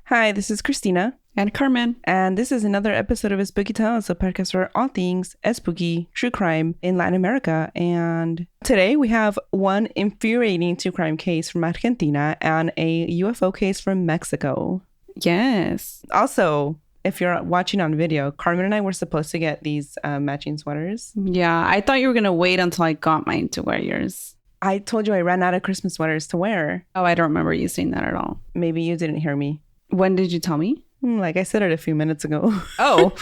Hi, this is Cristina. And Carmen. And this is another episode of Espooky Tales, a podcast for all things spooky, true crime in Latin America. And today we have one infuriating true crime case from Argentina and a UFO case from Mexico. Yes. Also, if you're watching on video, Carmen and I were supposed to get these matching sweaters. Yeah, I thought you were going to wait until I got mine to wear yours. I told you I ran out of Christmas sweaters to wear. Oh, I don't remember you saying that at all. Maybe you didn't hear me. When did you tell me? Like I said it a few minutes ago. Oh.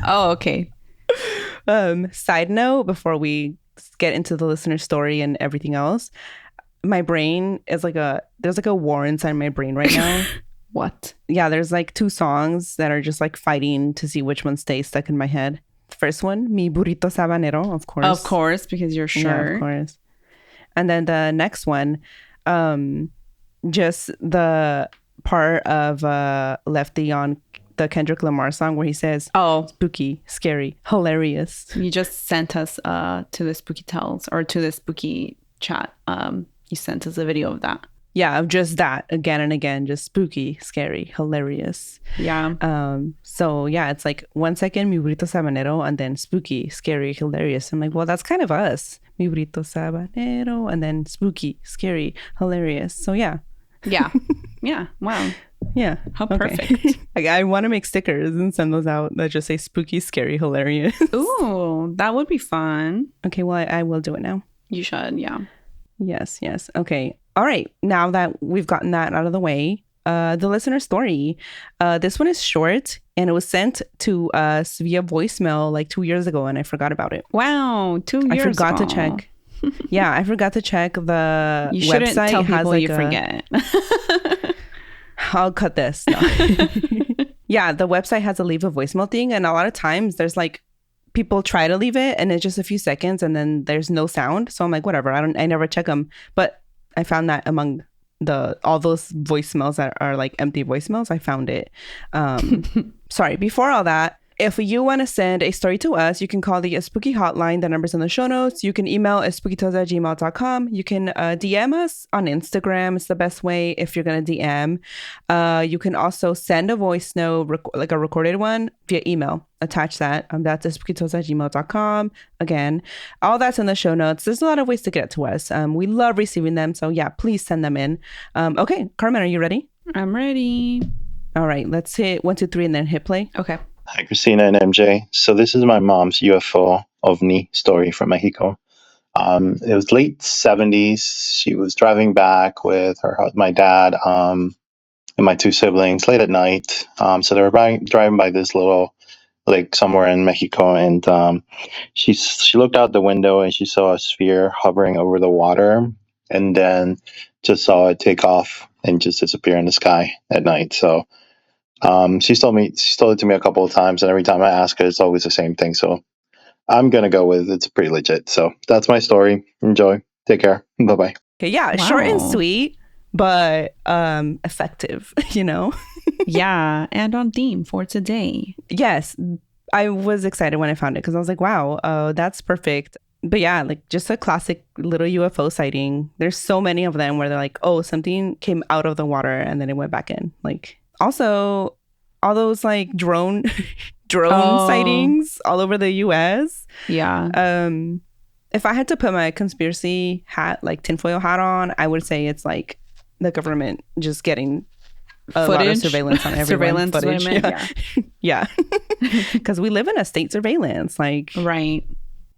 Oh, okay. Side note, before we get into the listener story and everything else, my brain is there's a war inside my brain right now. What? Yeah, there's like two songs that are just like fighting to see which one stays stuck in my head. The first one, Mi Burrito Sabanero, of course. Of course, because you're sure. Yeah, of course. And then the next one, just the part of Lefty on the Kendrick Lamar song where he says, "Oh, spooky, scary, hilarious." You just sent us to the Spooky Tales or to the Spooky chat. You sent us a video of that. Yeah, of just that again and again, just spooky, scary, hilarious. Yeah. So yeah, it's like 1 second Mi Burrito Sabanero and then spooky, scary, hilarious. I'm like, well, that's kind of us. Mi Burrito Sabanero and then spooky, scary, hilarious. So yeah. Yeah. Yeah. Wow. Yeah. How perfect. I want to make stickers and send those out that just say spooky, scary, hilarious. Ooh, that would be fun. Okay, well, I will do it now. You should, yeah. Yes. Okay. All right. Now that we've gotten that out of the way, the listener story. This one is short and it was sent to us via voicemail like 2 years ago and I forgot about it. Wow, 2 years ago. I forgot to check. Yeah, I forgot to check the you shouldn't website. Tell people has you forget. I'll cut this. No. Yeah, the website has a leave a voicemail thing, and a lot of times there's like people try to leave it, and it's just a few seconds, and then there's no sound. So I'm like, whatever. I never check them, but I found that among all those voicemails that are like empty voicemails, I found it. Sorry. Before all that. If you want to send a story to us, you can call the Spooky Hotline. The number's in the show notes. You can email spookytales@gmail.com. You can DM us on Instagram. It's the best way if you're going to DM. You can also send a voice note, like a recorded one, via email. Attach that. That's spookytales@gmail.com. Again, all that's in the show notes. There's a lot of ways to get to us. We love receiving them. So yeah, please send them in. Okay, Carmen, are you ready? I'm ready. All right, let's hit 1, 2, 3 and then hit play. Okay. Hi, Cristina and MJ. So this is my mom's UFO ovni story from Mexico. It was late 70s. She was driving back with my dad and my two siblings late at night. So they were driving by this little lake somewhere in Mexico, and she looked out the window and she saw a sphere hovering over the water, and then just saw it take off and just disappear in the sky at night. So she's told it to me a couple of times, and every time I ask her, it's always the same thing. So I'm gonna go with it's pretty legit. So that's my story. Enjoy. Take care. Bye bye. Okay, yeah, wow. Short and sweet, but effective. You know. Yeah, and on theme for today. Yes, I was excited when I found it because I was like, wow, that's perfect. But yeah, like just a classic little UFO sighting. There's so many of them where they're like, oh, something came out of the water and then it went back in, like. Also, all those like drone sightings all over the US. Yeah. If I had to put my conspiracy hat, like tinfoil hat on, I would say it's like the government just getting a lot of surveillance on everyone. Footage. Yeah. Because we live in a state surveillance, like right.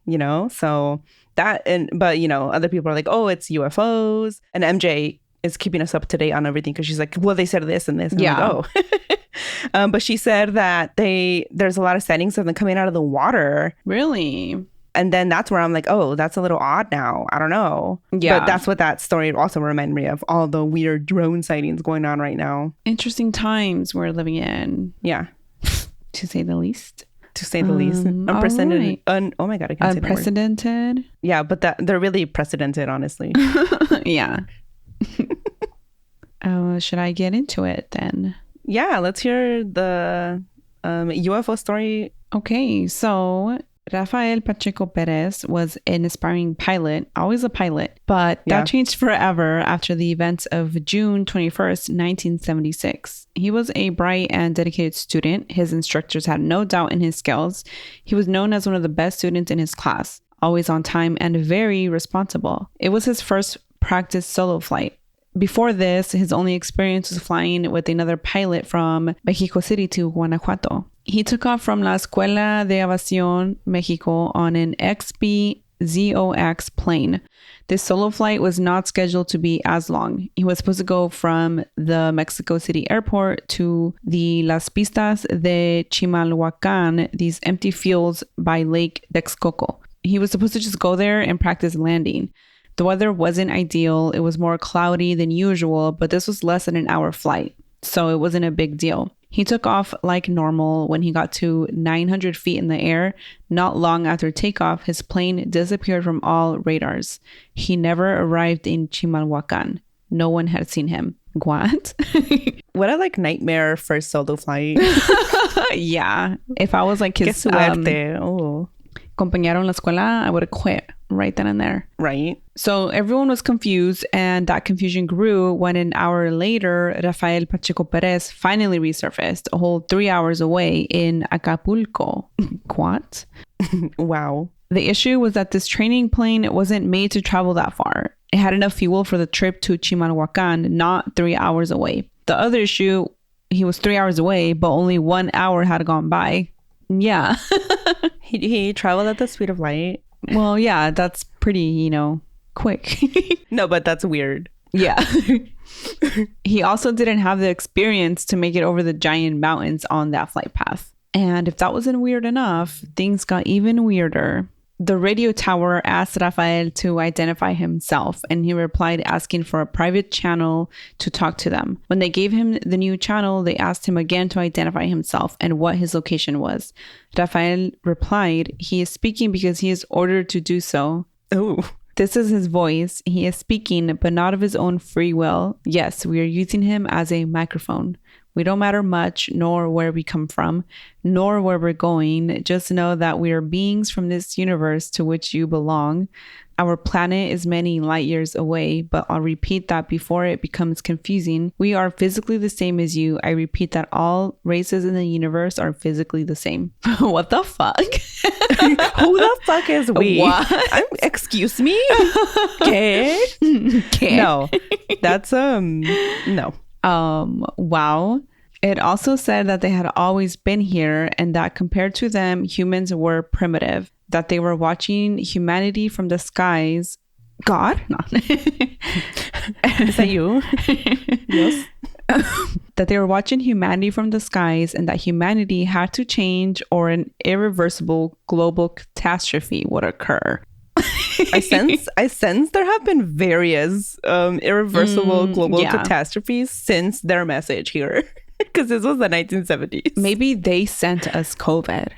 You know, so that but you know, other people are like, oh, it's UFOs, and MJ is keeping us up to date on everything because she's like, well, they said this and this. And yeah. Like, oh. But she said that there's a lot of sightings of them coming out of the water. Really? And then that's where I'm like, oh, that's a little odd now. I don't know. Yeah. But that's what that story also reminded me of, all the weird drone sightings going on right now. Interesting times we're living in. Yeah. To say the least. To say the least. Unprecedented. Right. Oh my God, I can't say that word. Unprecedented. Yeah, but they're really precedented, honestly. Yeah. Should I get into it then? Yeah, let's hear the UFO story. Okay, so Rafael Pacheco Perez was an aspiring pilot, always a pilot, but that changed forever after the events of June 21st, 1976. He was a bright and dedicated student. His instructors had no doubt in his skills. He was known as one of the best students in his class, always on time and very responsible. It was his first practice solo flight. Before this, his only experience was flying with another pilot from Mexico City to Guanajuato. He took off from La Escuela de Aviación Mexico on an XB-ZOX plane. This solo flight was not scheduled to be as long. He was supposed to go from the Mexico City airport to the Las Pistas de Chimalhuacán, these empty fields by Lake Texcoco. He was supposed to just go there and practice landing. The weather wasn't ideal. It was more cloudy than usual, but this was less than an hour flight, so it wasn't a big deal. He took off like normal. When he got to 900 feet in the air, not long after takeoff, his plane disappeared from all radars. He never arrived in Chimalhuacán. No one had seen him. What? What a nightmare first solo flight. Yeah. If I was like his compañero en la escuela, I would have quit right then and there. Right. So everyone was confused, and that confusion grew when an hour later, Rafael Pacheco Perez finally resurfaced a whole 3 hours away in Acapulco. What? Wow. The issue was that this training plane wasn't made to travel that far. It had enough fuel for the trip to Chimalhuacán, not 3 hours away. The other issue, he was 3 hours away, but only 1 hour had gone by. Yeah. He traveled at the speed of light. Well, yeah, that's pretty, quick. No, but that's weird. Yeah. He also didn't have the experience to make it over the giant mountains on that flight path. And if that wasn't weird enough, things got even weirder. The radio tower asked Rafael to identify himself, and he replied asking for a private channel to talk to them. When they gave him the new channel, they asked him again to identify himself and what his location was. Rafael replied, he is speaking because he is ordered to do so. Oh. This is his voice. He is speaking, but not of his own free will. Yes, we are using him as a microphone. We don't matter much, nor where we come from, nor where we're going. Just know that we are beings from this universe to which you belong. Our planet is many light years away, but I'll repeat that before it becomes confusing. We are physically the same as you. I repeat that all races in the universe are physically the same. What the fuck? Who the fuck is we? What? Excuse me? Okay. No. That's no. Wow. It also said that they had always been here, and that compared to them, humans were primitive, that they were watching humanity from the skies. God? No. Is that you? Yes. That they were watching humanity from the skies, and that humanity had to change or an irreversible global catastrophe would occur. I sense there have been various irreversible global catastrophes since their message here. Because this was the 1970s. Maybe they sent us COVID.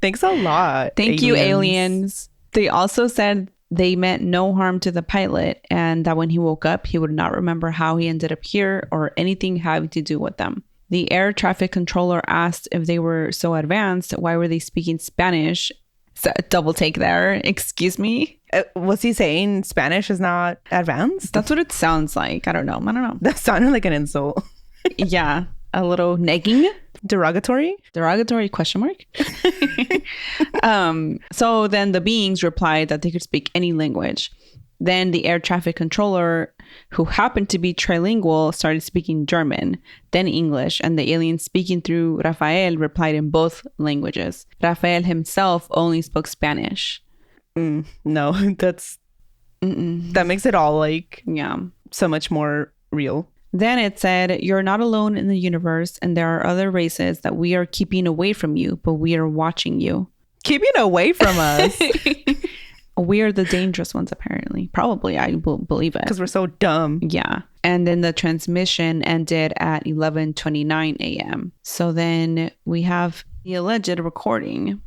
Thanks a lot. Thank you, aliens. They also said they meant no harm to the pilot, and that when he woke up, he would not remember how he ended up here or anything having to do with them. The air traffic controller asked if they were so advanced, why were they speaking Spanish? So, double take there. Excuse me? Was he saying Spanish is not advanced? That's what it sounds like. I don't know. That sounded like an insult. Yeah. A little negging. Derogatory? Derogatory question mark. So then the beings replied that they could speak any language. Then the air traffic controller, who happened to be trilingual, started speaking German, then English, and the alien speaking through Rafael replied in both languages. Rafael himself only spoke Spanish. No, that makes it all so much more real. Then it said, you're not alone in the universe, and there are other races that we are keeping away from you, but we are watching you. Keeping away from us? We are the dangerous ones, apparently. Probably, I believe it. Because we're so dumb. Yeah. And then the transmission ended at 11:29 a.m. So then we have the alleged recording.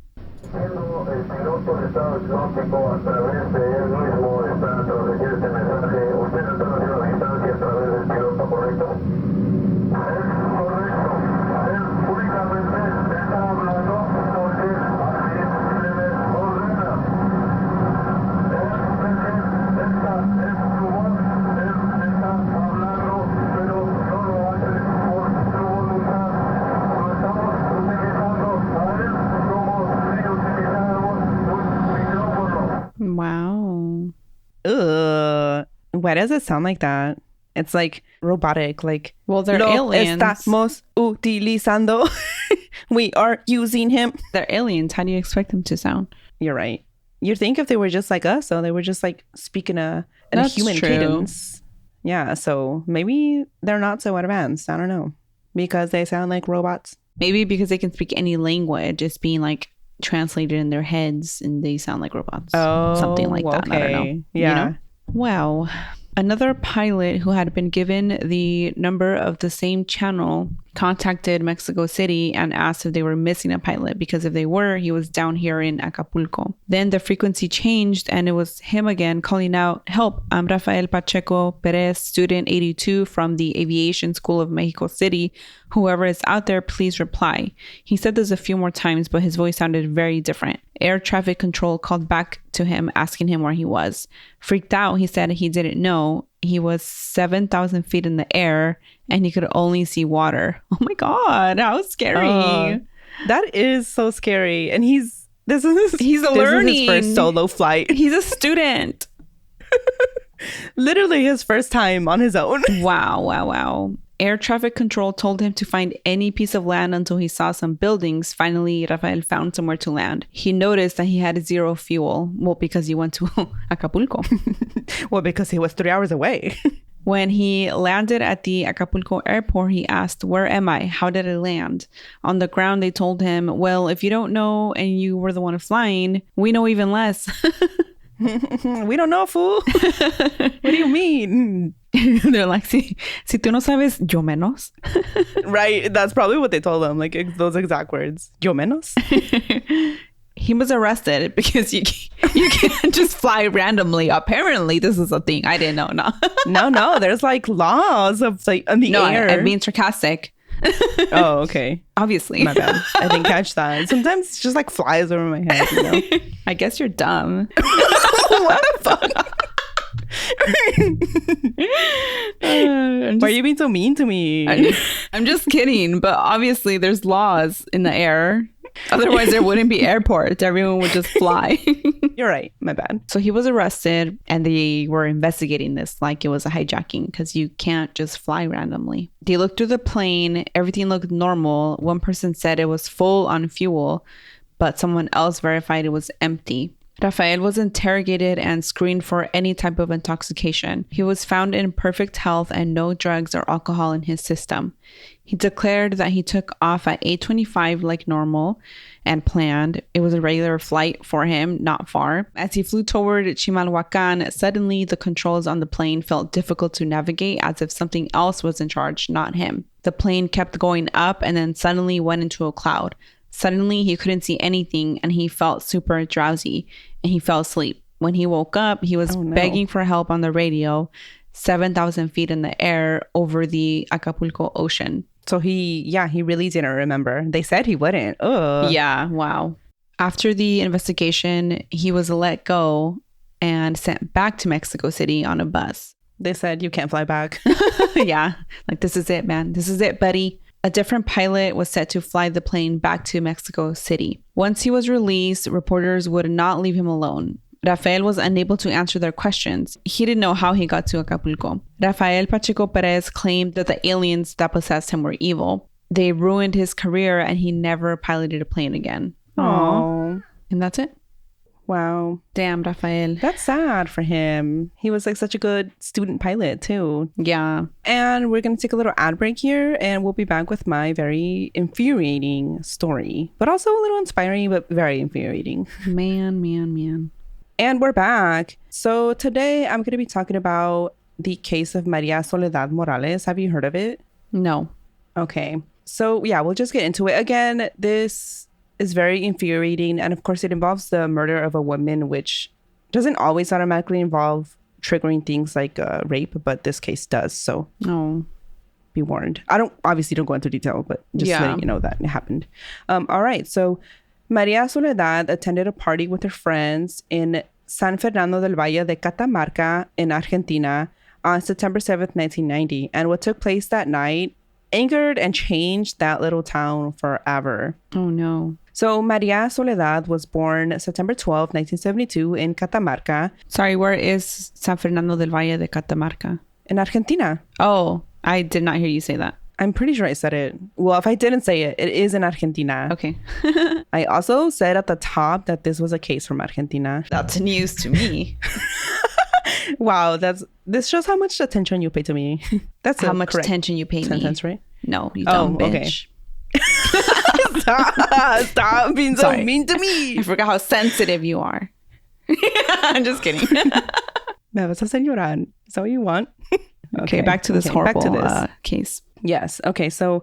Why does it sound like that? It's like robotic, like, well, they're lo aliens. estamos utilizando. We are using him. They're aliens. How do you expect them to sound? You're right. You'd think if they were just like us, so they were just like speaking in a human cadence. Yeah, so maybe they're not so advanced. I don't know. Because they sound like robots. Maybe because they can speak any language. It's being like translated in their heads and they sound like robots. Oh, something like that. Okay. I don't know. Yeah. You know? Wow. Another pilot who had been given the number of the same channel contacted Mexico City and asked if they were missing a pilot, because if they were, he was down here in Acapulco. Then the frequency changed and it was him again calling out, "Help, I'm Rafael Pacheco Perez, student 82 from the Aviation School of Mexico City. Whoever is out there, please reply." He said this a few more times, but his voice sounded very different. Air traffic control called back to him, asking him where he was. Freaked out, he said he didn't know. He was 7,000 feet in the air and he could only see water. Oh my God, how scary. That is so scary. And he's learning. This is his first solo flight. He's a student. Literally his first time on his own. Wow. Air traffic control told him to find any piece of land until he saw some buildings. Finally, Rafael found somewhere to land. He noticed that he had zero fuel. Well, because he went to Acapulco. Well, because he was 3 hours away. When he landed at the Acapulco airport, he asked, "Where am I? How did I land?" On the ground, they told him, "Well, if you don't know and you were the one flying, we know even less." We don't know, fool. What do you mean? They're like, si tú no sabes, yo menos. Right. That's probably what they told him. Like those exact words. Yo menos. He was arrested because you can't just fly randomly. Apparently, this is a thing. I didn't know. No. There's like laws of like in the air. I'm being sarcastic. Oh, okay. Obviously. My bad. I didn't catch that. Sometimes it's just like flies over my head, you know? I guess you're dumb. What the fuck? Why are you being so mean to me? I'm just kidding, but obviously there's laws in the air. Otherwise there wouldn't be airports. Everyone would just fly. You're right. My bad. So he was arrested and they were investigating this like it was a hijacking, because you can't just fly randomly. They looked through the plane. Everything looked normal. One person said it was full on fuel, but someone else verified it was empty. Rafael was interrogated and screened for any type of intoxication. He was found in perfect health and no drugs or alcohol in his system. He declared that he took off at 8:25 like normal and planned. It was a regular flight for him, not far. As he flew toward Chimalhuacan, suddenly the controls on the plane felt difficult to navigate, as if something else was in charge, not him. The plane kept going up and then suddenly went into a cloud. Suddenly, he couldn't see anything and he felt super drowsy and he fell asleep. When he woke up, he was begging for help on the radio, 7,000 feet in the air over the Acapulco Ocean. So he really didn't remember. They said he wouldn't. Ugh. Yeah, wow. After the investigation, he was let go and sent back to Mexico City on a bus. They said, "You can't fly back." Yeah, like, this is it, man. This is it, buddy. A different pilot was set to fly the plane back to Mexico City. Once he was released, reporters would not leave him alone. Rafael was unable to answer their questions. He didn't know how he got to Acapulco. Rafael Pacheco Perez claimed that the aliens that possessed him were evil. They ruined his career and he never piloted a plane again. Aww. And that's it. Wow. Damn, Rafael. That's sad for him. He was like such a good student pilot too. Yeah. And we're going to take a little ad break here and we'll be back with my very infuriating story, but also a little inspiring, but very infuriating. Man. And we're back. So today I'm going to be talking about the case of Maria Soledad Morales. Have you heard of it? No. Okay. So yeah, we'll just get into it. Again, this is very infuriating. And of course, it involves the murder of a woman, which doesn't always automatically involve triggering things like rape, but this case does. So be warned. Obviously don't go into detail, but just letting you know that it happened. All right. So Maria Soledad attended a party with her friends in San Fernando del Valle de Catamarca in Argentina on September 7th, 1990. And what took place that night angered and changed that little town forever. Oh, no. So Maria Soledad was born September 12, 1972 in Catamarca. Sorry, where is San Fernando del Valle de Catamarca? In Argentina. Oh, I did not hear you say that. I'm pretty sure I said it. Well, if I didn't say it, it is in Argentina. Okay. I also said at the top that this was a case from Argentina. That's news to me. Wow, this shows how much attention you pay to me. That's how much attention you pay sentence, me. Right? No, you dumb bitch. Stop being so mean to me. I forgot how sensitive you are. I'm just kidding. Me vas a hacer llorar. Is that what you want? Okay, back to this horrible case. Yes. Okay, so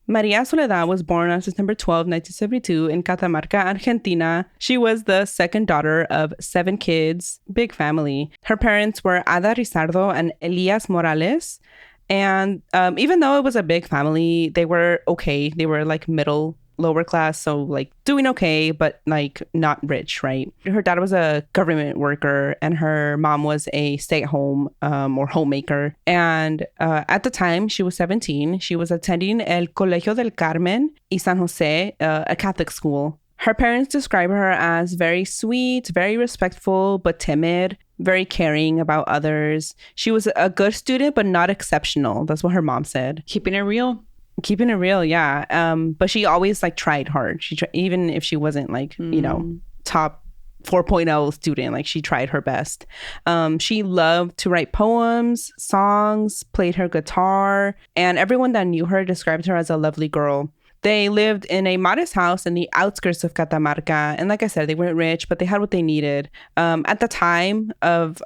Maria Soledad was born on September 12, 1972 in Catamarca, Argentina. She was the second daughter of 7 kids, big family. Her parents were Ada Rizardo and Elias Morales. And even though it was a big family, they were okay. They were like lower class, so like doing okay, but like not rich, right? Her dad was a government worker and her mom was a stay-at-home or homemaker. And at the time she was 17, she was attending El Colegio del Carmen y San Jose, a Catholic school. Her parents describe her as very sweet, very respectful, but timid, very caring about others. She was a good student, but not exceptional. That's what her mom said. Keeping it real, yeah. But she always like tried hard. Even if she wasn't like, top 4.0 student, like she tried her best. She loved to write poems, songs, played her guitar, and everyone that knew her described her as a lovely girl. They lived in a modest house in the outskirts of Catamarca. And like I said, they weren't rich, but they had what they needed. At the time of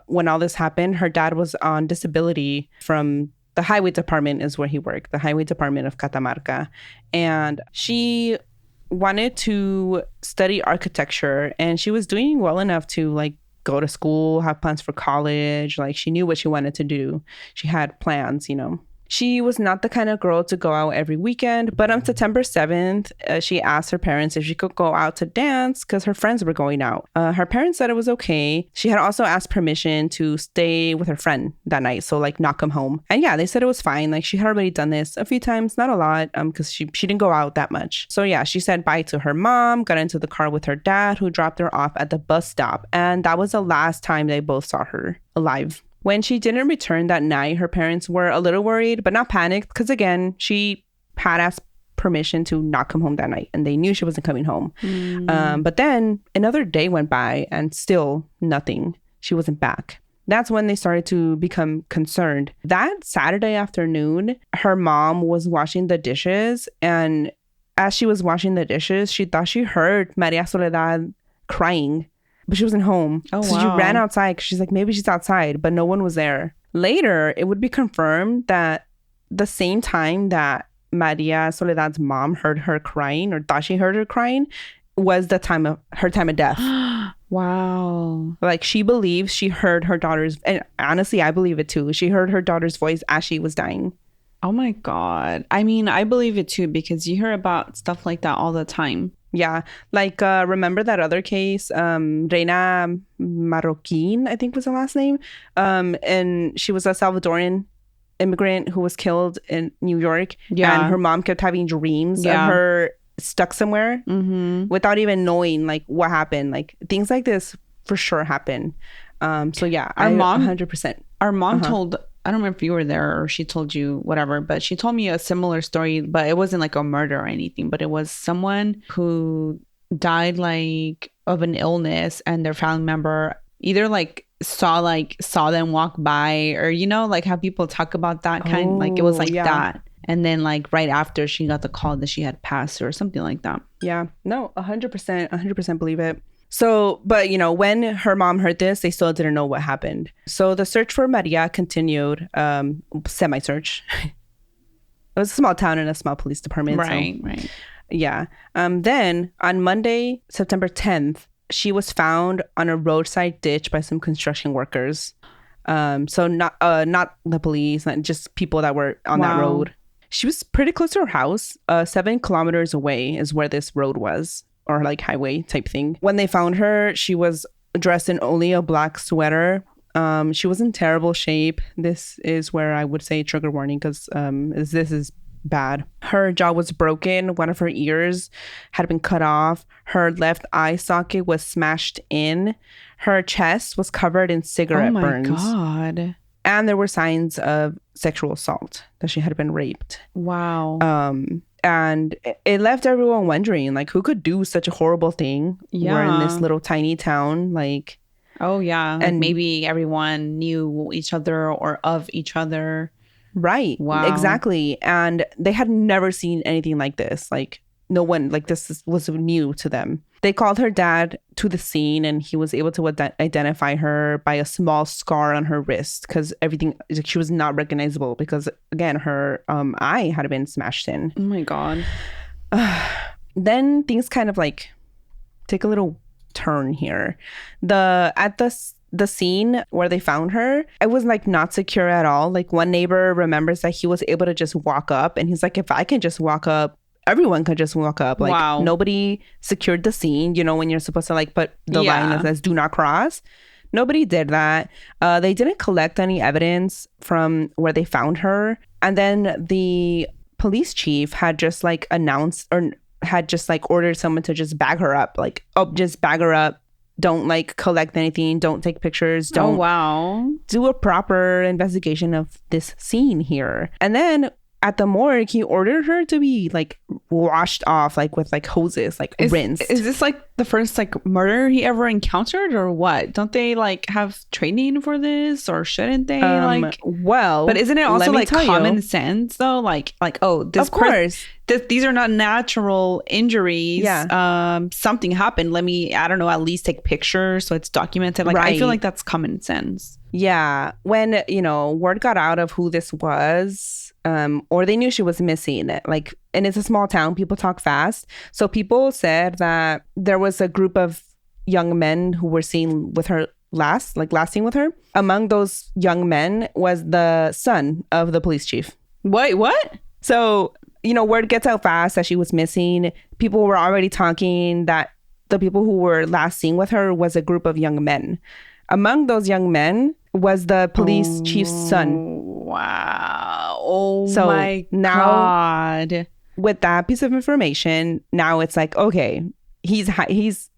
when all this happened, her dad was on disability from the highway department is where he worked, the highway department of Catamarca. And she wanted to study architecture and she was doing well enough to like go to school, have plans for college. Like she knew what she wanted to do. She had plans, She was not the kind of girl to go out every weekend, but on September 7th, she asked her parents if she could go out to dance because her friends were going out. Her parents said it was okay. She had also asked permission to stay with her friend that night, so like not come home. And yeah, they said it was fine. Like she had already done this a few times, not a lot, because she didn't go out that much. So yeah, she said bye to her mom, got into the car with her dad, who dropped her off at the bus stop. And that was the last time they both saw her alive. When she didn't return that night, her parents were a little worried, but not panicked, because again, she had asked permission to not come home that night, and they knew she wasn't coming home. But then another day went by, and still nothing. She wasn't back. That's when they started to become concerned. That Saturday afternoon, her mom was washing the dishes, and as she was washing the dishes, she thought she heard Maria Soledad crying. But she wasn't home. Oh, so wow. She ran outside because she's like, maybe she's outside, but no one was there. Later, it would be confirmed that the same time that Maria Soledad's mom heard her crying or thought she heard her crying was the time of her time of death. Wow. Like she believes she heard her daughter's, and honestly, I believe it too. She heard her daughter's voice as she was dying. Oh my God. I mean, I believe it too because you hear about stuff like that all the time. Yeah, like remember that other case, Reina Marroquin, I think was the last name, and she was a Salvadorian immigrant who was killed in New York. Yeah, and her mom kept having dreams of her stuck somewhere without even knowing like what happened. Like things like this for sure happen. So yeah, our mom 100%. Our mom told. I don't remember if you were there or she told you whatever, but she told me a similar story, but it wasn't like a murder or anything, but it was someone who died like of an illness and their family member either like saw them walk by or, like how people talk about that kind, like it was like that. And then like right after she got the call that she had passed or something like that. Yeah, no, 100% believe it. So, but, when her mom heard this, they still didn't know what happened. So the search for Maria continued, semi-search. It was a small town and a small police department. Right. Yeah. Then on Monday, September 10th, she was found on a roadside ditch by some construction workers. So not the police, not just people that were on that road. She was pretty close to her house. 7 kilometers away is where this road was. Or like highway type thing. When they found her, she was dressed in only a black sweater. She was in terrible shape. This is where I would say trigger warning because this is bad. Her jaw was broken. One of her ears had been cut off. Her left eye socket was smashed in. Her chest was covered in cigarette burns. Oh my God. And there were signs of sexual assault, that she had been raped. Wow. And it left everyone wondering, like, who could do such a horrible thing? Yeah. We're in this little tiny town, like... Oh, yeah. And maybe everyone knew each other or of each other. Right. Wow. Exactly. And they had never seen anything like this. Like, no one, like, was new to them. They called her dad to the scene, and he was able to identify her by a small scar on her wrist, because she was not recognizable because, again, her eye had been smashed in. Oh my God. Then things kind of like take a little turn here. At the scene where they found her, it was like not secure at all. Like, one neighbor remembers that he was able to just walk up, and he's like, if I can just walk up, everyone could just walk up. Like, wow. Nobody secured the scene, you know, when you're supposed to like put the line that says do not cross. Nobody did that. They didn't collect any evidence from where they found her. And then the police chief had just like announced, or had just like ordered someone to just bag her up. Like, oh, just bag her up. Don't like collect anything. Don't take pictures. Don't do a proper investigation of this scene here. And then at the morgue, he ordered her to be like washed off, like with like hoses, like rinsed. Is this like the first like murder he ever encountered, or what? Don't they like have training for this, or shouldn't they? Well, but isn't it also like common sense though? Like oh, this of course. These are not natural injuries. Yeah. Something happened. Let me, I don't know, at least take pictures so it's documented. Like, right. I feel like that's common sense. Yeah. When, you know, word got out of who this was, or they knew she was missing, like, and it's a small town, people talk fast. So people said that there was a group of young men who were seen with her last seen with her. Among those young men was the son of the police chief. Wait, what? So, you know, word gets out fast that she was missing. People were already talking that the people who were last seen with her was a group of young men. Among those young men was the police chief's son. Wow. Oh, so my God. With that piece of information, now it's like, okay, he's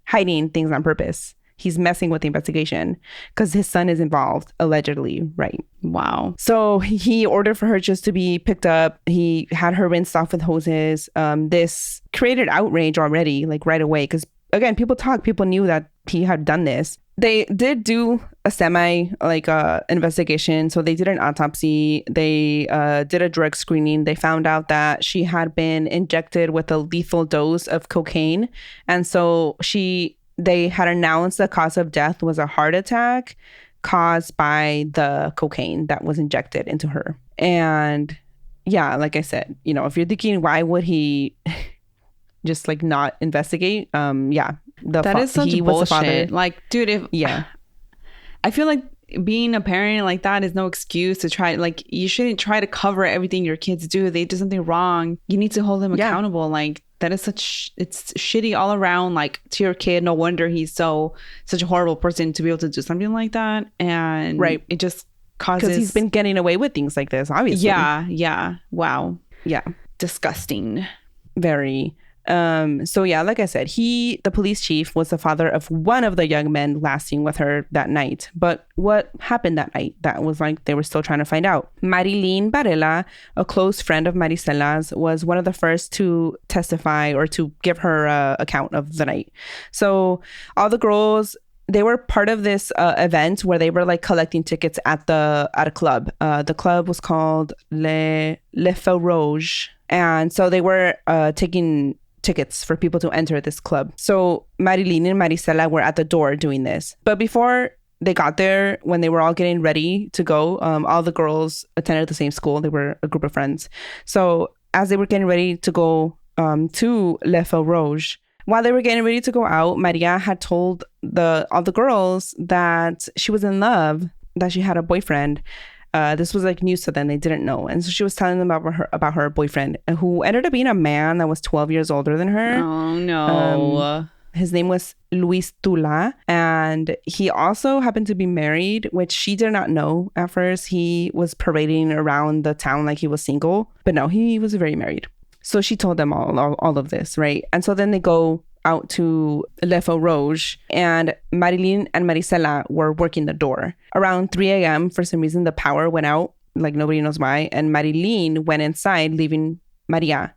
hiding things on purpose. He's messing with the investigation because his son is involved, allegedly, right? Wow. So he ordered for her just to be picked up. He had her rinsed off with hoses. This created outrage already, like right away, because again, people knew that he had done this. They did do a investigation. So they did an autopsy. They did a drug screening. They found out that she had been injected with a lethal dose of cocaine. And so they had announced the cause of death was a heart attack caused by the cocaine that was injected into her. And yeah, like I said, you know, if you're thinking, why would he just like not investigate? That is such bullshit. Like, dude, I feel like being a parent like that is no excuse to try. Like, you shouldn't try to cover everything your kids do. They do something wrong, you need to hold them accountable. Like, that is it's shitty all around, like, to your kid. No wonder he's such a horrible person to be able to do something like that. And right, it just causes, because he's been getting away with things like this, obviously. Yeah. Wow. Yeah. Disgusting. Very. So yeah, like I said, the police chief was the father of one of the young men last seen with her that night. But what happened that night? That was like, they were still trying to find out. Marilyn Varela, a close friend of Maricela's, was one of the first to testify or to give her account of the night. So all the girls, they were part of this event where they were like collecting tickets at a club. The club was called Le Feu Rouge. And so they were taking tickets for people to enter this club. So Marilyn and Maricela were at the door doing this. But before they got there, when they were all getting ready to go, all the girls attended the same school. They were a group of friends. So as they were getting ready to go to Le Feu Rouge, while they were getting ready to go out, Maria had told all the girls that she was in love, that she had a boyfriend. This was like news to them. They didn't know. And so she was telling them about her boyfriend, who ended up being a man that was 12 years older than her. Oh, no. His name was Luis Tula, and he also happened to be married, which she did not know at first. He was parading around the town like he was single, but no, he was very married. So she told them all of this, right? And so then they go out to Le Feu Rouge, and Marilyn and Marisela were working the door. Around 3 a.m., for some reason, the power went out, like nobody knows why, and Marilyn went inside, leaving Maria,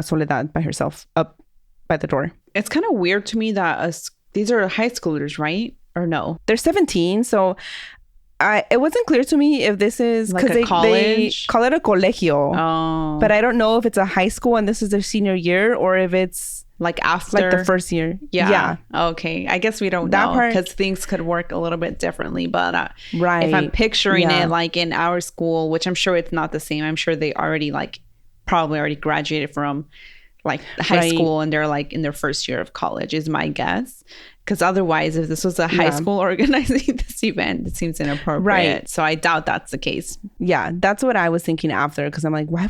Soledad, by herself up by the door. It's kind of weird to me that these are high schoolers, right? Or no? They're 17, so it wasn't clear to me if this is like a college. They call it a colegio. Oh. But I don't know if it's a high school and this is their senior year, or if it's like after, like the first year. Yeah. Okay. I guess we don't know, because things could work a little bit differently. But right. If I'm picturing it like in our school, which I'm sure it's not the same. I'm sure they already probably already graduated from like high school, and they're like in their first year of college is my guess. Because otherwise, if this was a high school organizing this event, it seems inappropriate. Right. So I doubt that's the case. Yeah, that's what I was thinking after. Because I'm like, why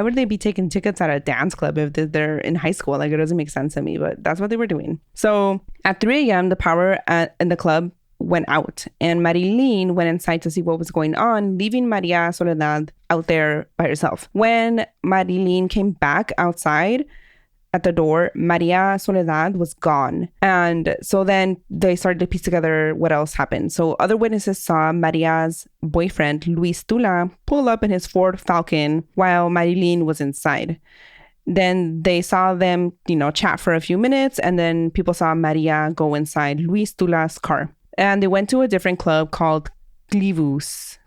would they be taking tickets at a dance club if they're in high school? Like, it doesn't make sense to me, but that's what they were doing. So at 3 a.m., the power in the club went out, and Marilyn went inside to see what was going on, leaving Maria Soledad out there by herself. When Marilyn came back outside at the door, Maria Soledad was gone. And so then they started to piece together what else happened. So other witnesses saw Maria's boyfriend, Luis Tula, pull up in his Ford Falcon while Marilyn was inside. Then they saw them, chat for a few minutes, and then people saw Maria go inside Luis Tula's car. And they went to a different club called Clivus.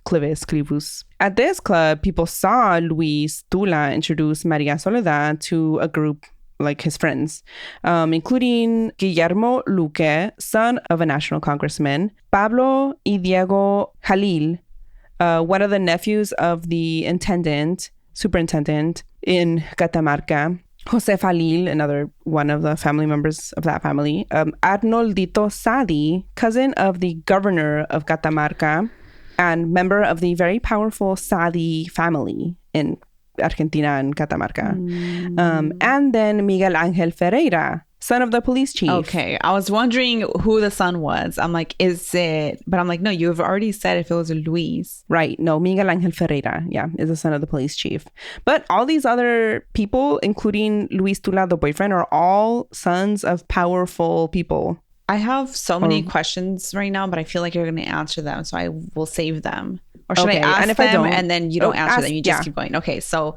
At this club, people saw Luis Tula introduce Maria Soledad to a group like his friends, including Guillermo Luque, son of a national congressman, Pablo y Diego Jalil, one of the nephews of the superintendent in Catamarca, Jose Falil, another one of the family members of that family, Arnoldito Sadi, cousin of the governor of Catamarca and member of the very powerful Sadi family in Argentina and Catamarca. And then Miguel Angel Ferreira, son of the police chief. Okay, I was wondering who the son was. I'm like, is it? But I'm like, no, you've already said if it was Luis. Right. No, Miguel Angel Ferreira, is the son of the police chief. But all these other people, including Luis Tula, the boyfriend, are all sons of powerful people. I have so many questions right now, but I feel like you're going to answer them, so I will save them. Or should I ask them, I don't, and then you don't answer them, you just keep going? Okay, so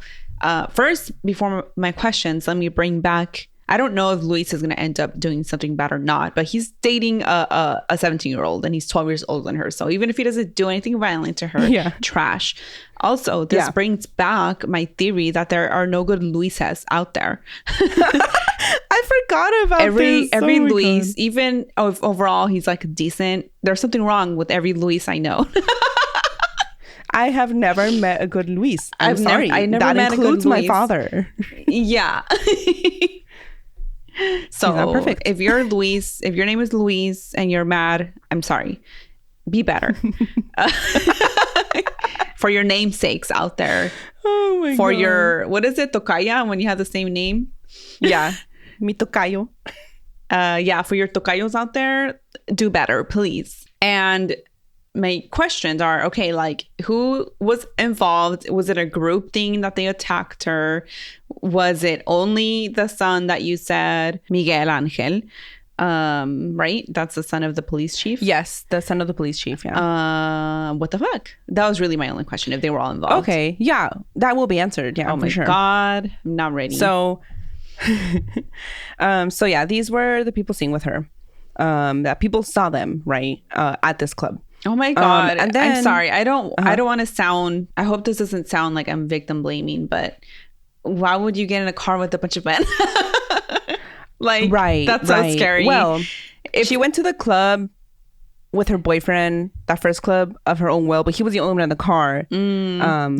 first, before my questions, let me bring back, I don't know if Luis is going to end up doing something bad or not, but he's dating a 17-year-old, and he's 12 years older than her. So even if he doesn't do anything violent to her, trash. Also, this brings back my theory that there are no good Luises out there. I forgot about every Luis, even if overall he's like decent, there's something wrong with every Luis I know. I have never met a good Luis. I'm sorry. I never that met includes a good Luis. My father. Yeah. So perfect. If you're Luis, if your name is Luis and you're mad, I'm sorry. Be better. For your namesakes out there. Oh my God. For your, what is it, tocaya, when you have the same name? Yeah. Mi tocayo. For your tocayos out there, do better, please. And my questions are, okay, like, who was involved? Was it a group thing that they attacked her? Was it only the son that you said, Miguel Angel? Right? That's the son of the police chief? Yes, the son of the police chief, What the fuck? That was really my only question, if they were all involved. Okay, yeah, that will be answered, oh my God, I'm not ready. So, these were the people seen with her. That people saw them, right, at this club. Oh my God. And then, I'm sorry. I don't want to sound, I hope this doesn't sound like I'm victim blaming, but why would you get in a car with a bunch of men? Like, that's so scary. Well, if she went to the club with her boyfriend, that first club of her own will, but he was the only one in the car. When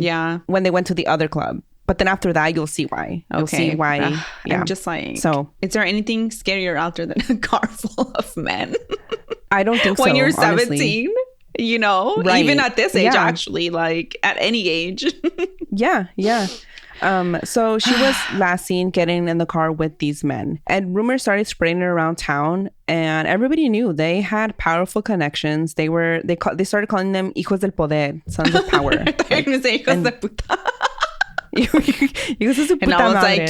they went to the other club. But then after that, you'll see why. You'll see why. I'm just like, so is there anything scarier out there than a car full of men? I don't think so. When you're 17, Right. even at this age, actually, like at any age. Yeah. So she was last seen getting in the car with these men, and rumors started spreading around town, and everybody knew they had powerful connections. They started calling them hijos del poder, sons of power. I thought you were going to say hijos de puta. Hijos de su puta And I was madre, like,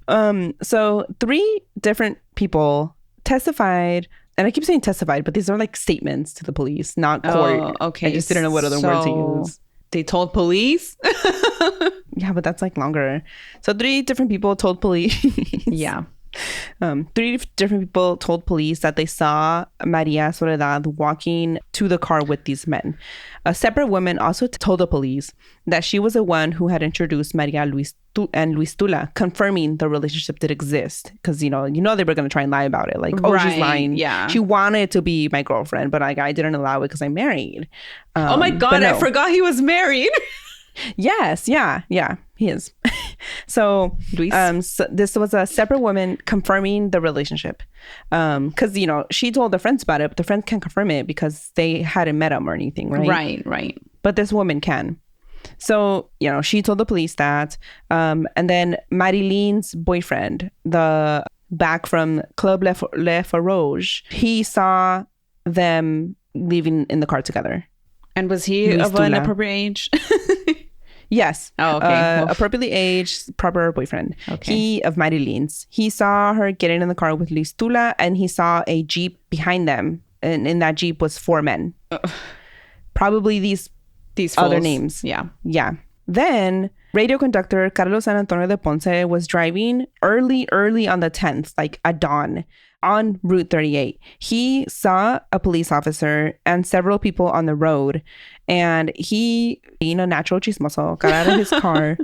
yes. So 3 different people testified, and I keep saying testified, but these are like statements to the police, not court. Oh, okay. I just didn't know what other word to use. They told police? Yeah, but that's like longer. So 3 different people told police. Yeah. 3 different people told police that they saw Maria Soledad walking to the car with these men. A separate woman also told the police that she was the one who had introduced Maria and Luis Tula, confirming the relationship did exist. Because, they were going to try and lie about it. Like, oh, she's lying. Yeah. She wanted to be my girlfriend, but I didn't allow it because I'm married. Oh my God, no. I forgot he was married. Yes, yeah, he is. So this was a separate woman confirming the relationship. Because, she told the friends about it, but the friends can't confirm it because they hadn't met him or anything, right? Right. But this woman can. So, she told the police that. And then Marilene's boyfriend, back from Club Le Farouge, he saw them leaving in the car together. And was he of an appropriate age? Yes. Oh, okay. Appropriately aged, proper boyfriend. Okay. He of Marilene's. He saw her getting in the car with Luis Tula, and he saw a Jeep behind them. And in that Jeep was 4 men. Probably these other names. Yeah. Yeah. Then radio conductor Carlos San Antonio de Ponce was driving early on the 10th, like at dawn, on Route 38. He saw a police officer and several people on the road, and he, being a natural chismoso, got out of his car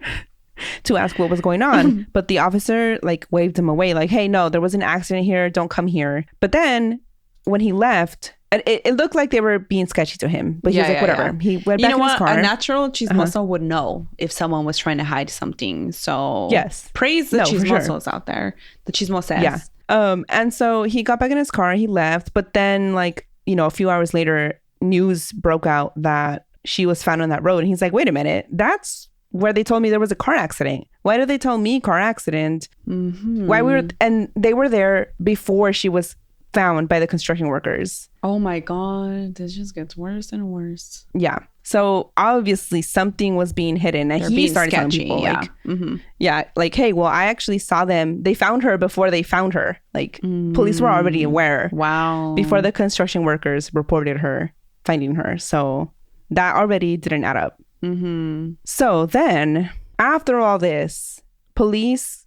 to ask what was going on. But the officer waved him away, like, hey, no, there was an accident here, don't come here. But then when he left, it looked like they were being sketchy to him, but he was like, whatever. Yeah. He went back in his car. A natural chismoso would know if someone was trying to hide something. So yes, praise the chismosos out there. The chismosas. Yeah. And so he got back in his car, he left, but then a few hours later, news broke out that she was found on that road. And he's like, wait a minute, that's where they told me there was a car accident. Why did they tell me car accident? Mm-hmm. And they were there before she was found by the construction workers. Oh my God, this just gets worse and worse. Yeah. So obviously something was being hidden, and he started telling people hey, well, I actually saw them. They found her before they found her. Police were already aware. Wow. Before the construction workers reported her finding her. So that already didn't add up. Mm-hmm. So then after all this, police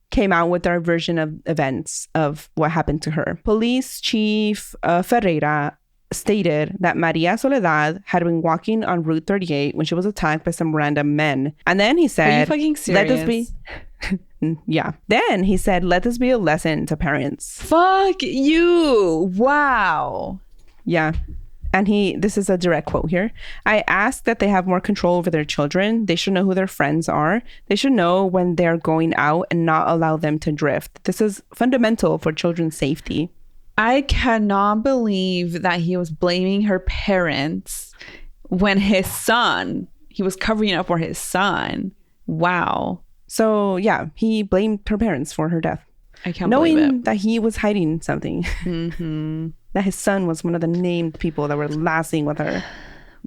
came out with their version of events of what happened to her. Police Chief Ferreira stated that Maria Soledad had been walking on Route 38 when she was attacked by some random men. And then he said, are you fucking serious? Let this be... Yeah. Then he said, let this be a lesson to parents. Fuck you. Wow. Yeah. And this is a direct quote here. I ask that they have more control over their children. They should know who their friends are. They should know when they're going out and not allow them to drift. This is fundamental for children's safety. I cannot believe that he was blaming her parents when he was covering up for his son. Wow. So yeah, he blamed her parents for her death. I can't believe it. Knowing that he was hiding something. Mm-hmm. That his son was one of the named people that were last seen with her.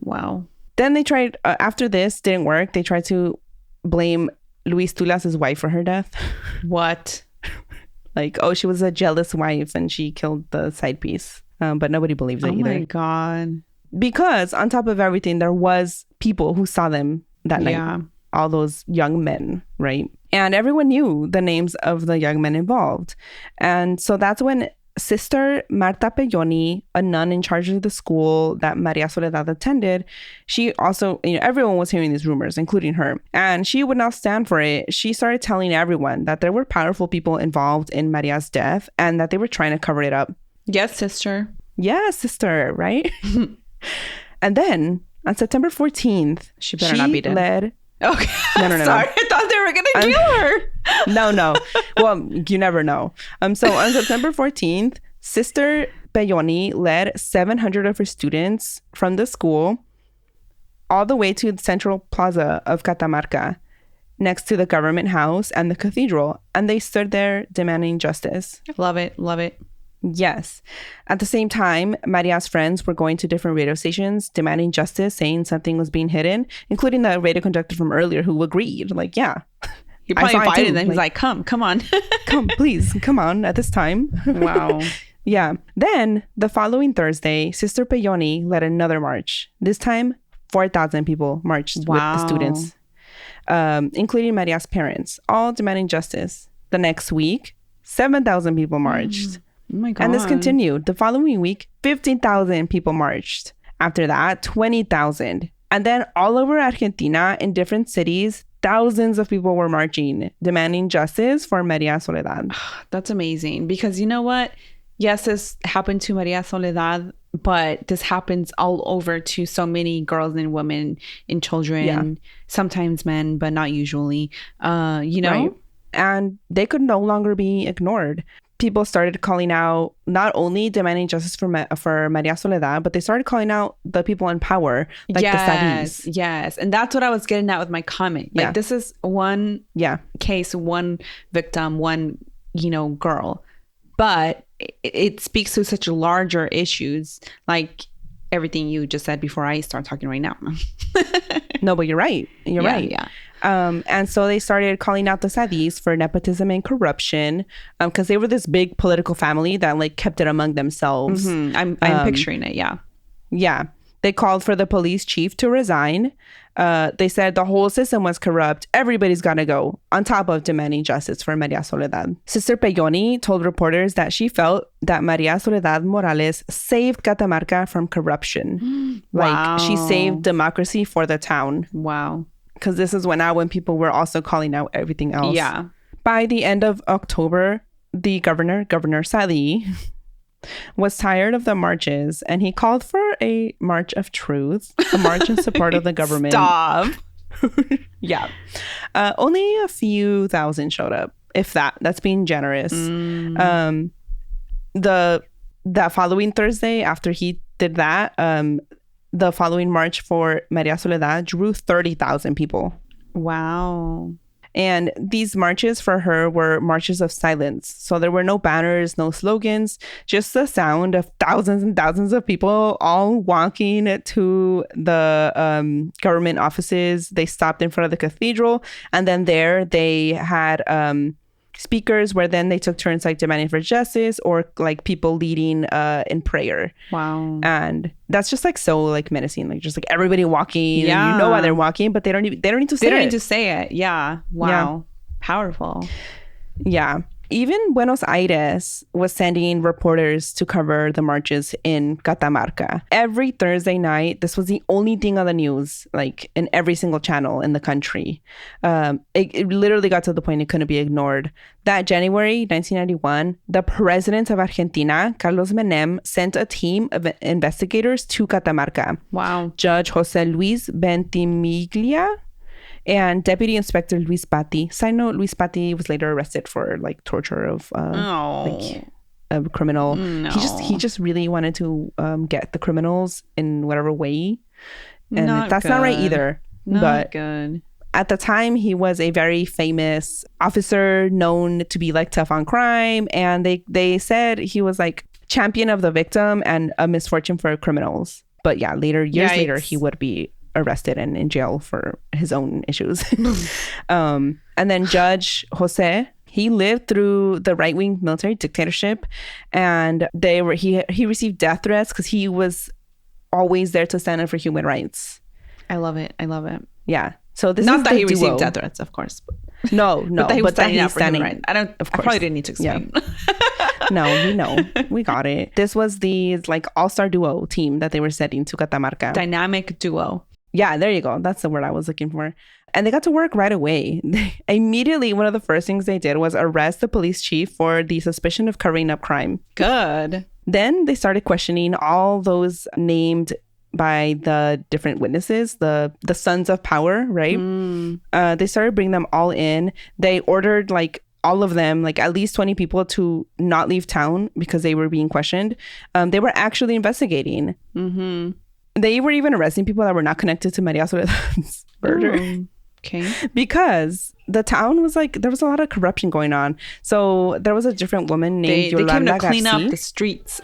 Wow. Then they tried, after this didn't work, they tried to blame Luis Tula's wife for her death. What? She was a jealous wife and she killed the side piece. But nobody believes it either. Oh my God. Because on top of everything, there was people who saw them that night. All those young men, right? And everyone knew the names of the young men involved. And so that's when Sister Marta Pelloni, a nun in charge of the school that Maria Soledad attended, she also, everyone was hearing these rumors, including her. And she would not stand for it. She started telling everyone that there were powerful people involved in Maria's death and that they were trying to cover it up. Yes, sister. Yes, sister, right? And then on September 14th, she better not be dead. Led... Okay. No. Sorry, I thought they were going to kill her. No. Well, you never know. So on September 14th, Sister Pelloni led 700 of her students from the school all the way to the central plaza of Catamarca, next to the government house and the cathedral. And they stood there demanding justice. Love it. Love it. Yes. At the same time, Maria's friends were going to different radio stations demanding justice, saying something was being hidden, including the radio conductor from earlier who agreed. Like, yeah. He probably invited them. He's like, come on. Come, please. Come on at this time. Wow. Yeah. Then the following Thursday, Sister Peyoni led another march. This time, 4,000 people marched with the students, including Maria's parents, all demanding justice. The next week, 7,000 people marched. Oh my God. And this continued. The following week, 15,000 people marched. After that, 20,000. And then all over Argentina, in different cities, thousands of people were marching, demanding justice for Maria Soledad. That's amazing. Because you know what? Yes, this happened to Maria Soledad, but this happens all over to so many girls and women and children, sometimes men, but not usually, you know? Right. And they could no longer be ignored. People started calling out, not only demanding justice for Maria Soledad, but they started calling out the people in power, like the Sadis. Yes. And that's what I was getting at with my comment. Like, this is one case, one victim, one, girl. But it speaks to such larger issues, like everything you just said before I start talking right now. No, but you're right. You're right. Yeah. And so they started calling out the Sadis for nepotism and corruption, because they were this big political family that like kept it among themselves. Mm-hmm. I'm picturing it. Yeah. Yeah. They called for the police chief to resign. They said the whole system was corrupt. Everybody's got to go, on top of demanding justice for Maria Soledad. Sister Peyoni told reporters that she felt that Maria Soledad Morales saved Catamarca from corruption. Wow. Like, she saved democracy for the town. Wow. Because this is when people were also calling out everything else. Yeah. By the end of October, the Governor Sadi, was tired of the marches, and he called for a march of truth, a march in support of the government. Stop. Yeah. Only a few thousand showed up, if that. That's being generous. That following Thursday, after he did that, the following march for Maria Soledad drew 30,000 people. Wow. And these marches for her were marches of silence. So there were no banners, no slogans, just the sound of thousands and thousands of people all walking to the government offices. They stopped in front of the cathedral. And then there they had speakers where then they took turns like demanding for justice, or like people leading in prayer. Wow. And that's just like so like menacing, like just like everybody walking. Yeah. And you know why they're walking, but they don't need to say it. They don't need to say it. Yeah. Wow. Yeah. Powerful. Yeah. Even Buenos Aires was sending reporters to cover the marches in Catamarca. Every Thursday night, this was the only thing on the news, like in every single channel in the country. It literally got to the point it couldn't be ignored. That January 1991, the president of Argentina, Carlos Menem, sent a team of investigators to Catamarca. Wow. Judge Jose Luis Ventimiglia and Deputy Inspector Luis Patti. Side note, Luis Patti was later arrested for like torture of like a criminal. No. He just really wanted to get the criminals in whatever way, and that's not right either. Not good. At the time, he was a very famous officer known to be like tough on crime, and they said he was like champion of the victim and a misfortune for criminals. But yeah, years later, he would be arrested and in jail for his own issues. And then Judge Jose, he lived through the right-wing military dictatorship, and he received death threats because he was always there to stand up for human rights. I love it. Yeah. So this not is that he received duo. death threats, of course. No, but that he was standing up for human rights. I probably didn't need to explain. Yeah. No, we know. We got it. This was the like all-star duo team that they were sending to Catamarca. Dynamic duo. Yeah, there you go. That's the word I was looking for. And they got to work right away. Immediately, one of the first things they did was arrest the police chief for the suspicion of covering up crime. Good. Then they started questioning all those named by the different witnesses, the sons of power, right? They started bringing them all in. They ordered like all of them, like at least 20 people, to not leave town because they were being questioned. They were actually investigating. They were even arresting people that were not connected to Maria Soledad's murder. Oh, okay. Because the town was like, there was a lot of corruption going on. So there was a different woman named Yolanda They came to clean Garcia. up the streets.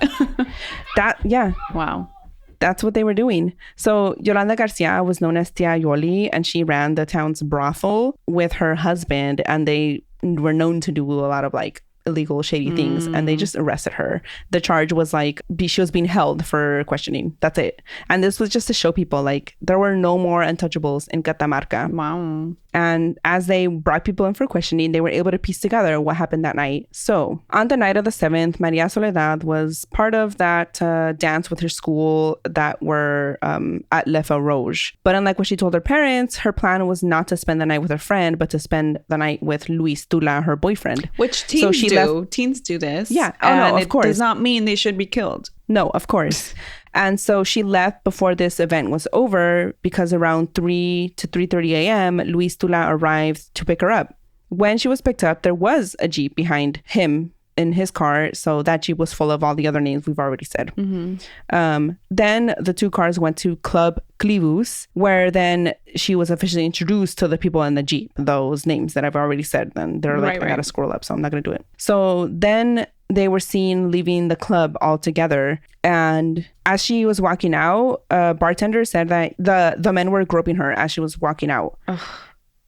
Yeah. Wow. That's what they were doing. So Yolanda Garcia was known as Tia Yoli, and she ran the town's brothel with her husband, and they were known to do a lot of like illegal shady things, and they just arrested her. The charge was like she was being held for questioning. That's it. And this was just to show people like there were no more untouchables in Catamarca. Wow. And as they brought people in for questioning, they were able to piece together what happened that night. So on the night of the 7th, Maria Soledad was part of that dance with her school that were at Le Feu Rouge. But unlike what she told her parents, her plan was not to spend the night with her friend, but to spend the night with Luis Tula, her boyfriend. Which teens do. Teens do this. Yeah. Oh, and no, of course. It does not mean they should be killed. No, of course. And so she left before this event was over because around 3 to 3:30 a.m., Luis Tula arrived to pick her up. When she was picked up, there was a Jeep behind him in his car. So that Jeep was full of all the other names we've already said. Then the two cars went to Club Clivus, where then she was officially introduced to the people in the Jeep, those names that I've already said. And they're like, I got to scroll up, so I'm not going to do it. So then they were seen leaving the club altogether. And as she was walking out, a bartender said that the men were groping her as she was walking out. Ugh.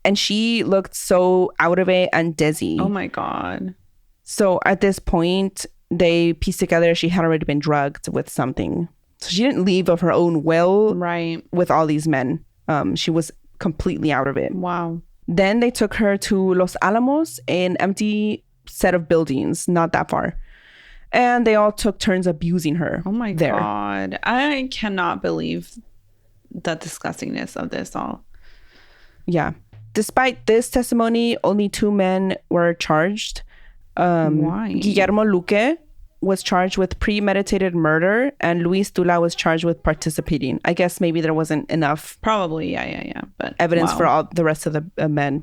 And she looked so out of it and dizzy. Oh my God. So at this point, they pieced together she had already been drugged with something. So she didn't leave of her own will with all these men. She was completely out of it. Wow. Then they took her to Los Alamos, an empty set of buildings, not that far. And they all took turns abusing her. Oh my God. I cannot believe the disgustingness of this all. Yeah. Despite this testimony, only 2 men were charged. Why? Guillermo Luque was charged with premeditated murder, and Luis Tula was charged with participating. I guess maybe there wasn't enough probably yeah but evidence for all the rest of the men,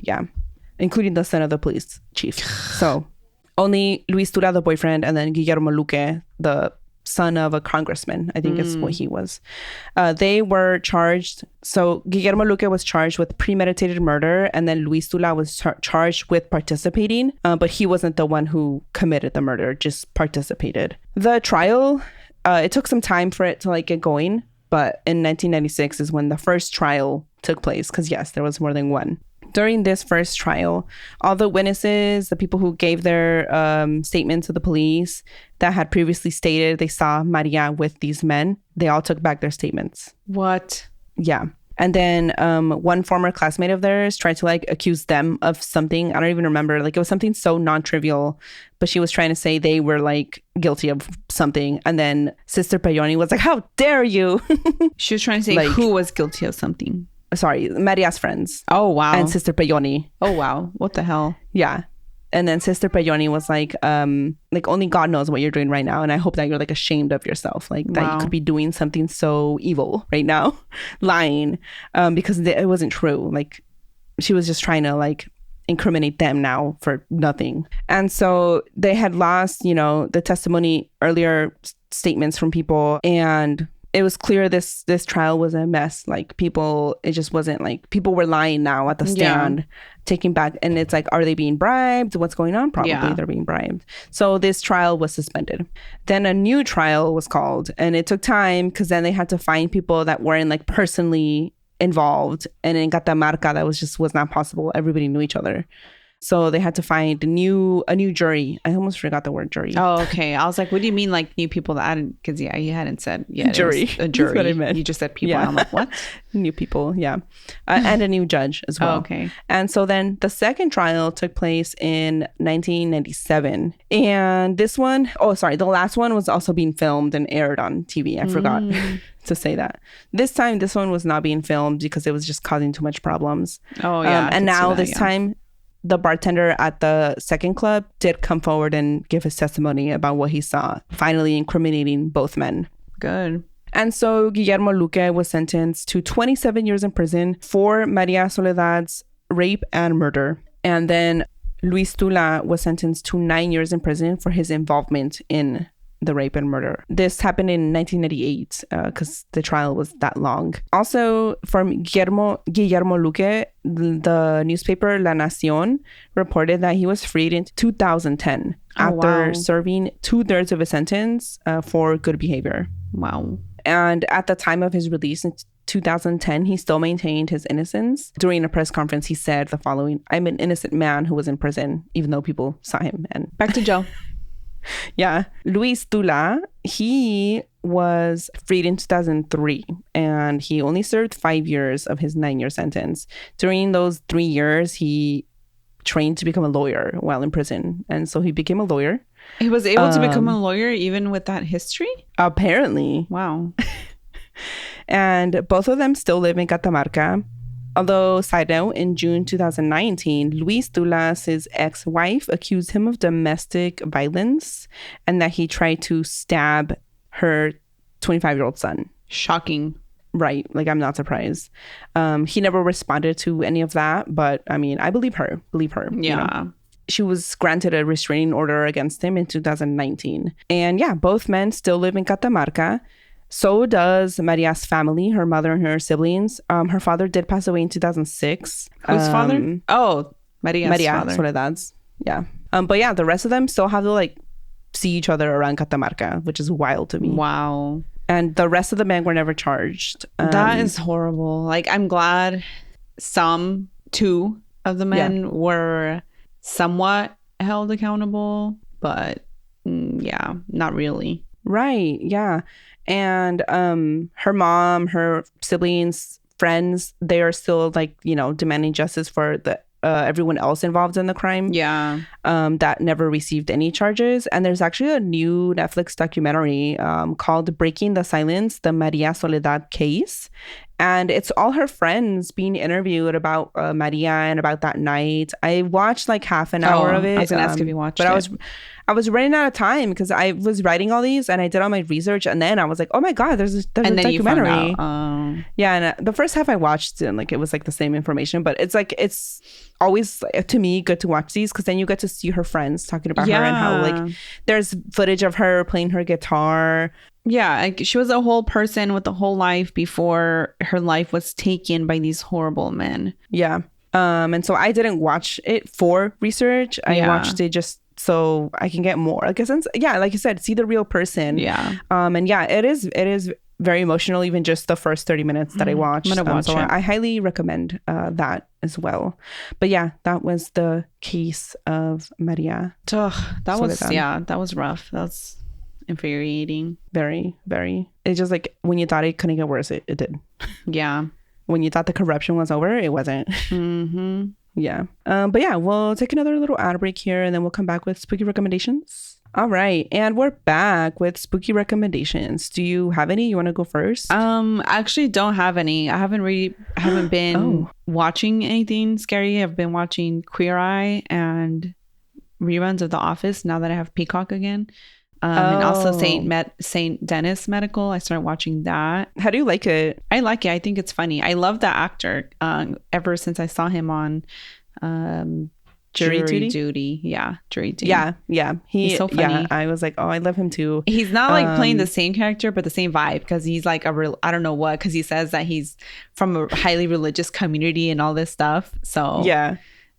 including the son of the police chief. So only Luis Tula, the boyfriend, and then Guillermo Luque, the son of a congressman, I think is what he was. They were charged. So Guillermo Luque was charged with premeditated murder, and then Luis Tula was charged with participating, but he wasn't the one who committed the murder, just participated. The trial, it took some time for it to like get going, but in 1996 is when the first trial took place, because yes, there was more than one. During this first trial, all the witnesses, the people who gave their statements to the police that had previously stated they saw Maria with these men, they all took back their statements. What? Yeah. And then one former classmate of theirs tried to like accuse them of something. I don't even remember. Like it was something so non-trivial, but she was trying to say they were like guilty of something. And then Sister Payoni was like, how dare you? She was trying to say like, who was guilty of something. Sorry, Maria's friends. Oh, wow. And Sister Payoni. Oh, wow. What the hell? Yeah. And then Sister Payoni was like only God knows what you're doing right now. And I hope that you're like ashamed of yourself. Like that you could be doing something so evil right now, lying, because it wasn't true. Like she was just trying to like incriminate them now for nothing. And so they had lost, the testimony, earlier statements from people, and it was clear this trial was a mess. Like people, it just wasn't like people were lying now at the stand, taking back. And it's like, are they being bribed? What's going on? Probably they're being bribed. So this trial was suspended. Then a new trial was called, and it took time because then they had to find people that weren't like personally involved. And in Catamarca, that was not possible. Everybody knew each other. So they had to find a new jury. I almost forgot the word jury. Oh, okay. I was like, what do you mean like new people that I didn't, because you hadn't said jury. A jury. That's what I meant. You just said people. And I'm like, what? New people, yeah. And a new judge as well. Oh, okay. And so then the second trial took place in 1997. And this one, the last one was also being filmed and aired on TV. I forgot to say that. This time, this one was not being filmed because it was just causing too much problems. Oh, yeah. And now this time, the bartender at the second club did come forward and give his testimony about what he saw, finally incriminating both men. Good. And so Guillermo Luque was sentenced to 27 years in prison for Maria Soledad's rape and murder. And then Luis Tula was sentenced to 9 years in prison for his involvement in the rape and murder. This happened in 1988 because the trial was that long. Also, from Guillermo Luque, the newspaper La Nación reported that he was freed in 2010 after serving 2/3 of his sentence for good behavior. Wow. And at the time of his release in 2010, he still maintained his innocence. During a press conference, he said the following: "I'm an innocent man who was in prison, even though people saw him." And back to jail. Yeah. Luis Tula, he was freed in 2003 and he only served 5 years of his 9-year sentence. During those 3 years, he trained to become a lawyer while in prison. And so he became a lawyer. He was able to become a lawyer even with that history? Apparently. Wow. And both of them still live in Catamarca. Although, side note, in June 2019, Luis Tula's ex-wife accused him of domestic violence and that he tried to stab her 25-year-old son. Shocking. Right. Like, I'm not surprised. He never responded to any of that, but I mean, I believe her. Yeah. You know? She was granted a restraining order against him in 2019. And yeah, both men still live in Catamarca. So does Maria's family, her mother and her siblings. Her father did pass away in 2006. Whose father? Oh, Maria, father. Soledad's. Yeah. But yeah, the rest of them still have to like see each other around Catamarca, which is wild to me. Wow. And the rest of the men were never charged. That is horrible. Like, I'm glad two of the men were somewhat held accountable, but yeah, not really. Right. Yeah. And her mom, her siblings, friends, they are still like, you know, demanding justice for the everyone else involved in the crime. Yeah. That never received any charges. And there's actually a new Netflix documentary called Breaking the Silence, the Maria Soledad case. And it's all her friends being interviewed about Maria and about that night. I watched like half an hour of it. I was going to ask if you watched it. But I was running out of time because I was writing all these and I did all my research. And then I was like, oh my God, there's a documentary. You found out. Yeah. And the first half I watched and like it was like the same information. But it's like, it's always, to me, good to watch these because then you get to see her friends talking about her and how like there's footage of her playing her guitar. Yeah, like she was a whole person with a whole life before her life was taken by these horrible men. Yeah. And so I didn't watch it for research. I watched it just so I can get more. Like, since, yeah, like you said, see the real person. Yeah. And yeah, it is very emotional, even just the first 30 minutes that I watched. I'm gonna watch it. I highly recommend that as well. But yeah, that was the case of Maria. That was rough. That's infuriating. Very, very. It's just like when you thought it couldn't get worse, it did. Yeah. When you thought the corruption was over, it wasn't. Mm-hmm. Yeah. But yeah, we'll take another little ad break here and then we'll come back with spooky recommendations. All right. And we're back with spooky recommendations. Do you have any? You want to go first? I actually don't have any. I haven't been watching anything scary. I've been watching Queer Eye and reruns of The Office now that I have Peacock again. And also St. Denis Medical. I started watching that. How do you like it? I like it. I think it's funny. I love that actor. Ever since I saw him on Jury Duty. Yeah, Jury Duty. Yeah. He's so funny. Yeah, I was like, oh, I love him too. He's not like playing the same character, but the same vibe because he's like I don't know what, because he says that he's from a highly religious community and all this stuff. So yeah.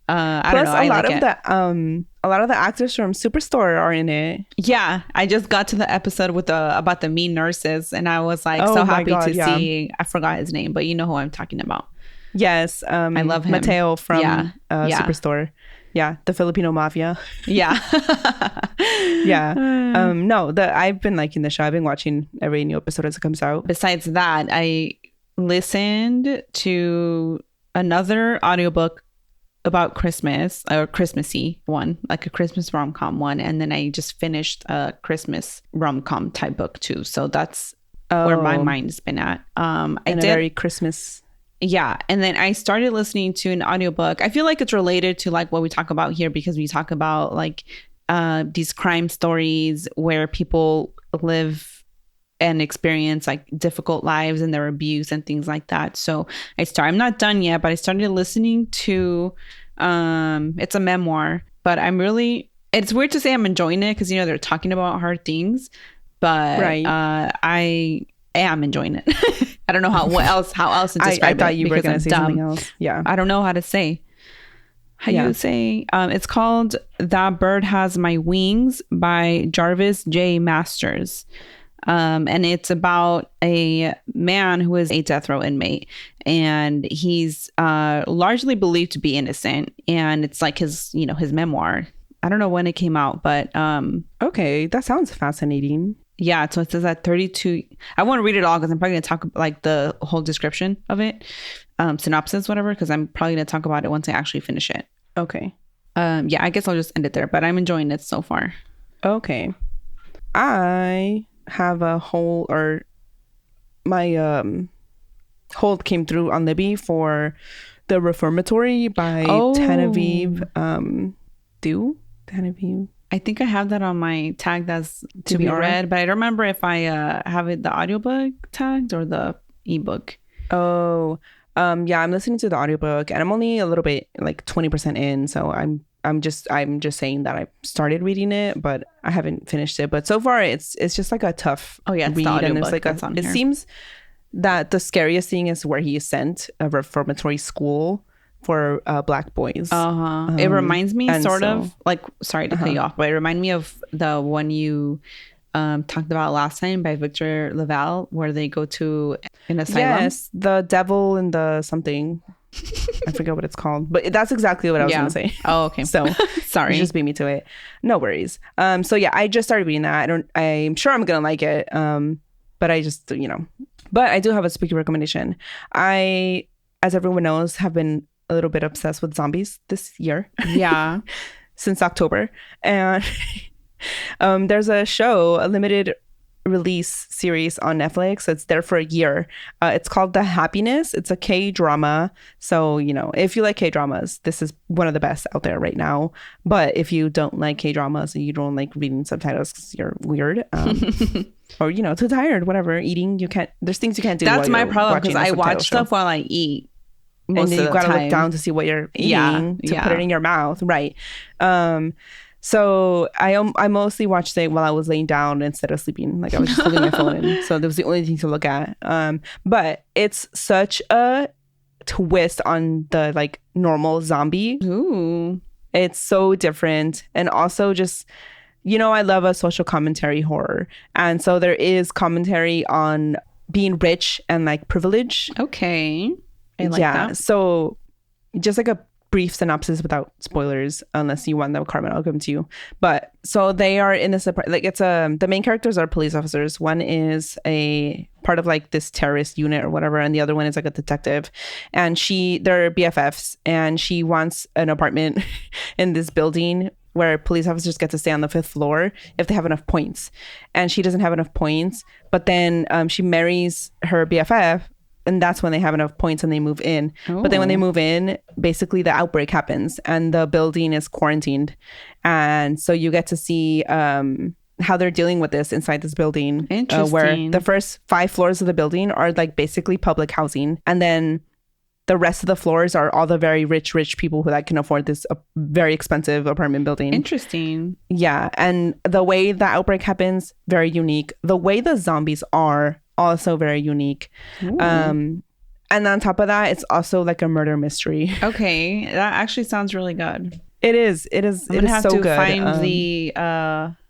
I don't know. A lot of the actors from Superstore are in it. Yeah, I just got to the episode with about the mean nurses, and I was like so happy to see. I forgot his name, but you know who I'm talking about. Yes, I love him. Mateo from Superstore. Yeah, the Filipino mafia. Yeah, yeah. No, I've been liking the show. I've been watching every new episode as it comes out. Besides that, I listened to another audiobook about Christmas, or Christmassy one, like a Christmas rom-com one, and then I just finished a Christmas rom-com type book too. So that's where my mind's been at. Very Christmas. Yeah, and then I started listening to an audiobook. I feel like it's related to like what we talk about here because we talk about like these crime stories where people live and experience like difficult lives and their abuse and things like that. So I'm not done yet, but I started listening to it's a memoir, but I'm really It's weird to say I'm enjoying it because, you know, they're talking about hard things, but I am enjoying it. I don't know how else to describe it. I thought you were going to say something else. Yeah. I don't know how to say. How you say? It's called That Bird Has My Wings by Jarvis J. Masters. And it's about a man who is a death row inmate, and he's largely believed to be innocent. And it's like his memoir. I don't know when it came out, but okay, that sounds fascinating. Yeah, so it says that 32. I won't read it all because I'm probably gonna talk like the whole description of it, synopsis, whatever. Because I'm probably gonna talk about it once I actually finish it. Okay. Yeah, I guess I'll just end it there. But I'm enjoying it so far. Okay. I have a hold, or my hold came through on Libby for The Reformatory by Genevieve Genevieve. I think I have that on my tag that's to be read, but I don't remember if I have it the audiobook tagged or the ebook. Yeah, I'm listening to the audiobook and I'm only a little bit like 20% in, so I'm just saying that I started reading it, but I haven't finished it. But so far it's just like a tough read, and it's like it seems that the scariest thing is where he is sent, a reformatory school for Black boys. It reminds me sort of like, sorry to cut you off, but it reminded me of the one you talked about last time by Victor Laval, where they go to an asylum. Yes, the devil and the something. I forget what it's called, but that's exactly what I was going to say. Oh, okay. So sorry, you just beat me to it. No worries. So yeah, I just started reading that. I'm sure I'm gonna like it. But I just, but I do have a spooky recommendation. I, as everyone knows, have been a little bit obsessed with zombies this year. Yeah. Since October. And there's a show, a limited release series on Netflix. It's there for a year. It's called The Happiness. It's a K-drama. So, if you like K-dramas, this is one of the best out there right now. But if you don't like K-dramas and you don't like reading subtitles because you're weird, or, too tired, whatever, eating, there's things you can't do. That's my problem, because I watch stuff while I eat. And then you gotta look down to see what you're eating to put it in your mouth, right? So I mostly watched it while I was laying down instead of sleeping. Like I was just holding my phone in, so that was the only thing to look at. But it's such a twist on the like normal zombie. Ooh, it's so different, and also just I love a social commentary horror, and so there is commentary on being rich and like privilege. Okay. I like that. So just like a brief synopsis without spoilers, unless you want them, Carmen, I'll give them to you. But so they are in this, like it's the main characters are police officers. One is a part of like this terrorist unit or whatever, and the other one is like a detective, and they're BFFs, and she wants an apartment in this building where police officers get to stay on the 5th floor if they have enough points, and she doesn't have enough points. But then she marries her BFF, and that's when they have enough points and they move in. Ooh. But then when they move in, basically the outbreak happens and the building is quarantined. And so you get to see how they're dealing with this inside this building. Interesting. Where the first 5 floors of the building are like basically public housing. And then the rest of the floors are all the very rich people who can afford this very expensive apartment building. Interesting. Yeah. And the way the outbreak happens, very unique. The way the zombies are, also very unique. And on top of that, it's also like a murder mystery. Okay, that actually sounds really good. It is. I'm gonna have to find the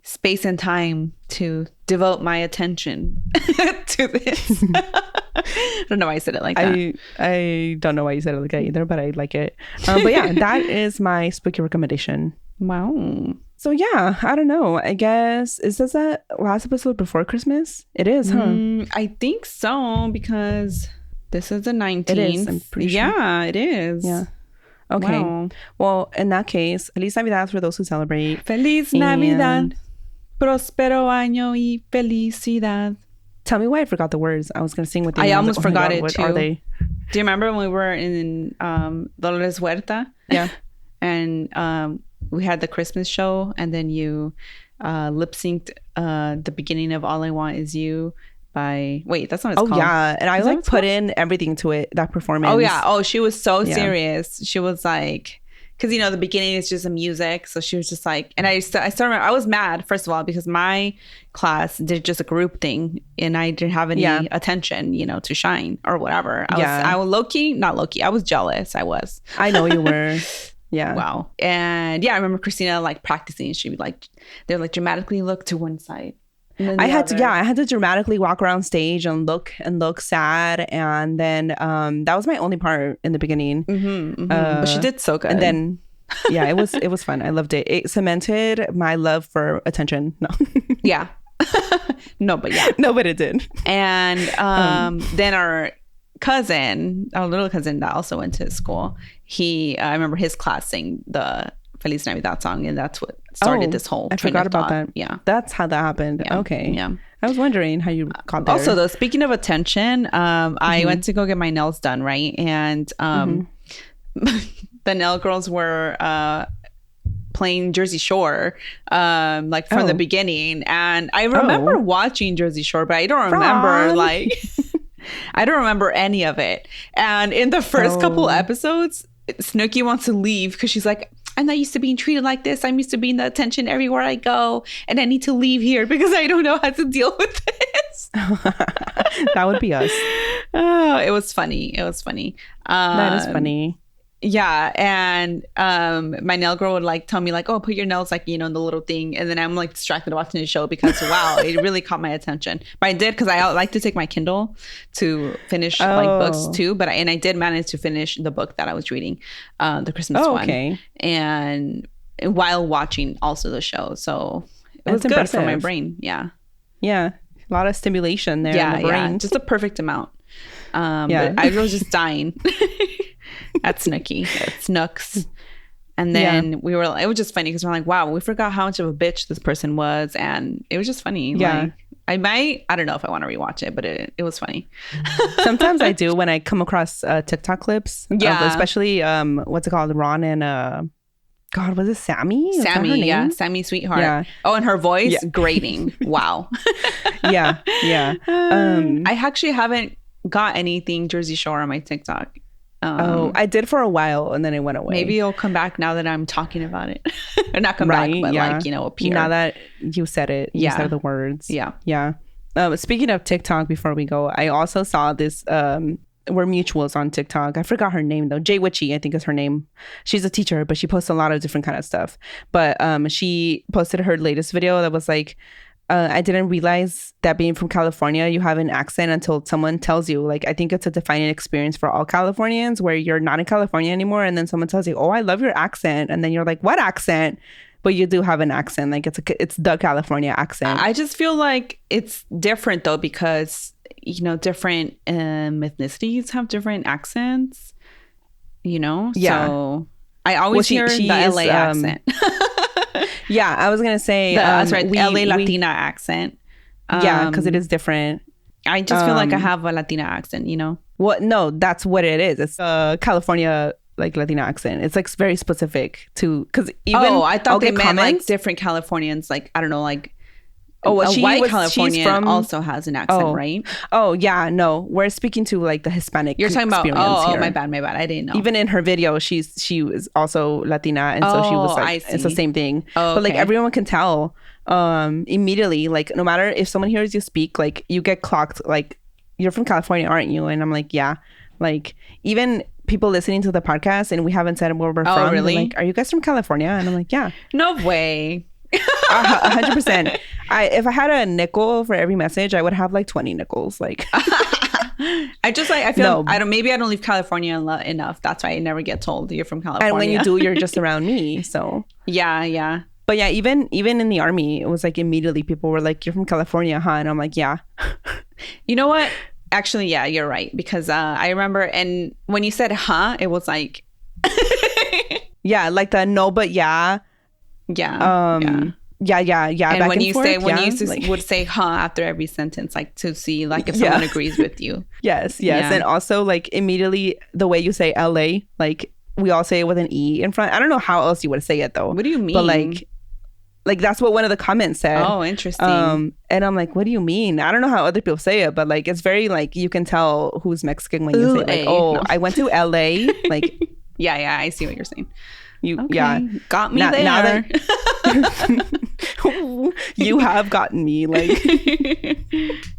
space and time to devote my attention to this. I don't know why I said it like that. I don't know why you said it like that either, but I like it. But yeah, that is my spooky recommendation. Wow. So yeah, I don't know. I guess, is this that last episode before Christmas? It is, huh? I think so, because this is the 19th. It is, I'm pretty sure. Yeah, it is. Yeah. Okay. Wow. Well, in that case, Feliz Navidad for those who celebrate. Feliz Navidad. Prospero año y felicidad. Tell me why I forgot the words. I was going to sing with you. I almost forgot it too. What are they? Do you remember when we were in Dolores Huerta? Yeah. And we had the Christmas show, and then you lip synced the beginning of All I Want Is You by, wait, that's not what it's called. Oh yeah, and I put in everything to it, that performance. Oh yeah, she was so serious. She was like because you know the beginning is just the music, so she was just like, and I still remember I was mad first of all because my class did just a group thing and I didn't have any attention, you know, to shine or whatever. I was not low key. I was jealous. I know you were. Yeah. Wow. And yeah, I remember Cristina like practicing. She'd be like, they're like dramatically look to one side. I had to dramatically walk around stage and look sad, and then that was my only part in the beginning. But she did so good. And then it was fun. I loved it. It cemented my love for attention. No. Yeah. No, but it did. And then our little cousin that also went to school, I remember his class sang the Feliz Navidad song, and that's what started this whole I forgot about that. Yeah, that's how that happened. Yeah. Okay. Yeah, I was wondering how you got there. Also though, speaking of attention, I went to go get my nails done, right? And the nail girls were playing Jersey Shore like from the beginning, and I remember watching Jersey Shore, but I don't remember like I don't remember any of it. And in the first couple episodes, Snooki wants to leave because she's like, I'm not used to being treated like this. I'm used to being the attention everywhere I go. And I need to leave here because I don't know how to deal with this. That would be us. Oh, it was funny. That is funny. Yeah. And my nail girl would like tell me like, oh, put your nails like, you know, in the little thing. And then I'm like distracted watching the show because wow, it really caught my attention. But I did, because I like to take my Kindle to finish like books too. But I did manage to finish the book that I was reading, the Christmas one. Okay. And while watching also the show. So it was good for my brain. Yeah. Yeah. A lot of stimulation there in the brain. Yeah. Just a perfect amount. But I was just dying. At Snooks. And then it was just funny because we're like, wow, we forgot how much of a bitch this person was. And it was just funny. Yeah. Like, I don't know if I want to rewatch it, but it was funny. Sometimes I do when I come across TikTok clips. Yeah. Especially, what's it called? Ron and, God, was it Sammy? Sammy, yeah. Sammy Sweetheart. Yeah. Oh, and her voice, grating. Wow. Yeah. I actually haven't got anything Jersey Shore on my TikTok. I did for a while and then it went away. Maybe it'll come back now that I'm talking about it. Or not come back, but like, you know, appear. Now that you said it, you said the words. Yeah. Speaking of TikTok, before we go, I also saw this, we're mutuals on TikTok. I forgot her name though. Jay Witchy, I think is her name. She's a teacher, but she posts a lot of different kind of stuff. But she posted her latest video that was like, I didn't realize that being from California, you have an accent until someone tells you. Like, I think it's a defining experience for all Californians where you're not in California anymore. And then someone tells you, oh, I love your accent. And then you're like, what accent? But you do have an accent. Like, it's the California accent. I just feel like it's different, though, because, you know, different ethnicities have different accents, you know? Yeah. So I always hear the LA accent. Yeah, I was gonna say that's right. LA Latina accent. Yeah, because it is different. I just feel like I have a Latina accent, you know. Well, no, that's what it is. It's a California like Latina accent. It's like very specific to because even I thought they meant like different Californians. Like I don't know, like a white Californian also has an accent, right? Oh yeah, no, we're speaking to like the Hispanic. You're talking about my bad. I didn't know. Even in her video, she was also Latina, and so she was like, it's the same thing. Oh, okay. But like everyone can tell immediately. Like no matter if someone hears you speak, like you get clocked. Like you're from California, aren't you? And I'm like, yeah. Like even people listening to the podcast, and we haven't said where we're from. Really? Like, are you guys from California? And I'm like, yeah. No way. 100%. If I had a nickel for every message, I would have like 20 nickels. Like I feel maybe I don't leave California enough. That's why I never get told you're from California. And when you do, you're just around me. So yeah. But yeah, even in the army, it was like immediately people were like, "You're from California, huh?" And I'm like, "Yeah." You know what? Actually, yeah, you're right, because I remember, and when you said "huh," it was like, yeah, like the no, but yeah. Yeah. Yeah. And when you would say "huh" after every sentence, like to see like if someone agrees with you. Yes. Yeah. And also like immediately the way you say LA, like we all say it with an E in front. I don't know how else you would say it though. What do you mean? But like that's what one of the comments said. Oh, interesting. And I'm like, what do you mean? I don't know how other people say it, but like it's very like you can tell who's Mexican when you say like, oh, I went to LA. Like yeah, I see what you're saying. Got me there. Now that you have gotten me, like.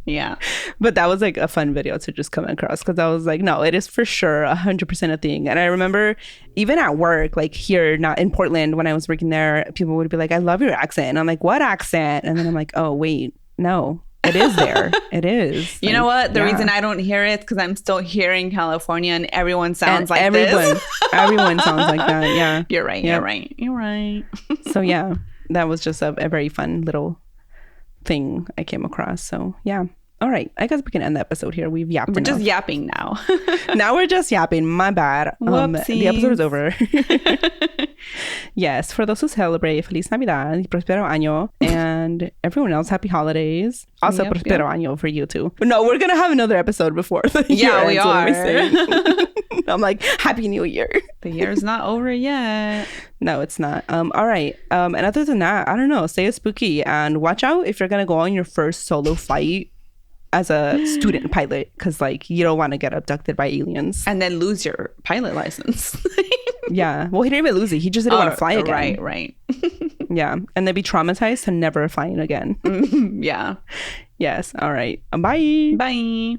Yeah. But that was like a fun video to just come across, because I was like, no, it is for sure 100% a thing. And I remember even at work, like here, not in Portland, when I was working there, people would be like, I love your accent. And I'm like, what accent? And then I'm like, oh, wait, no. It is there. It is. You know what? The reason I don't hear it is because I'm still hearing California and everyone sounds like this. Everyone sounds like that. Yeah. You're right. Yep. You're right. So yeah, that was just a very fun little thing I came across. So yeah. All right. I guess we can end the episode here. We've yapped We're enough. just yapping now. Now we're just yapping. My bad. The episode is over. Yes. For those who celebrate, Feliz Navidad y Prospero Año. And everyone else, happy holidays. Also, Prospero Año for you too. No, we're going to have another episode before the year we are. I'm like, Happy New Year. The year's not over yet. No, it's not. All right. And other than that, I don't know. Stay spooky and watch out if you're going to go on your first solo flight as a student pilot, because like you don't want to get abducted by aliens and then lose your pilot license. Yeah, well, he didn't even lose it, he just didn't want to fly again. Right. Yeah, and then be traumatized to never flying again. Yeah. Yes. All right, bye.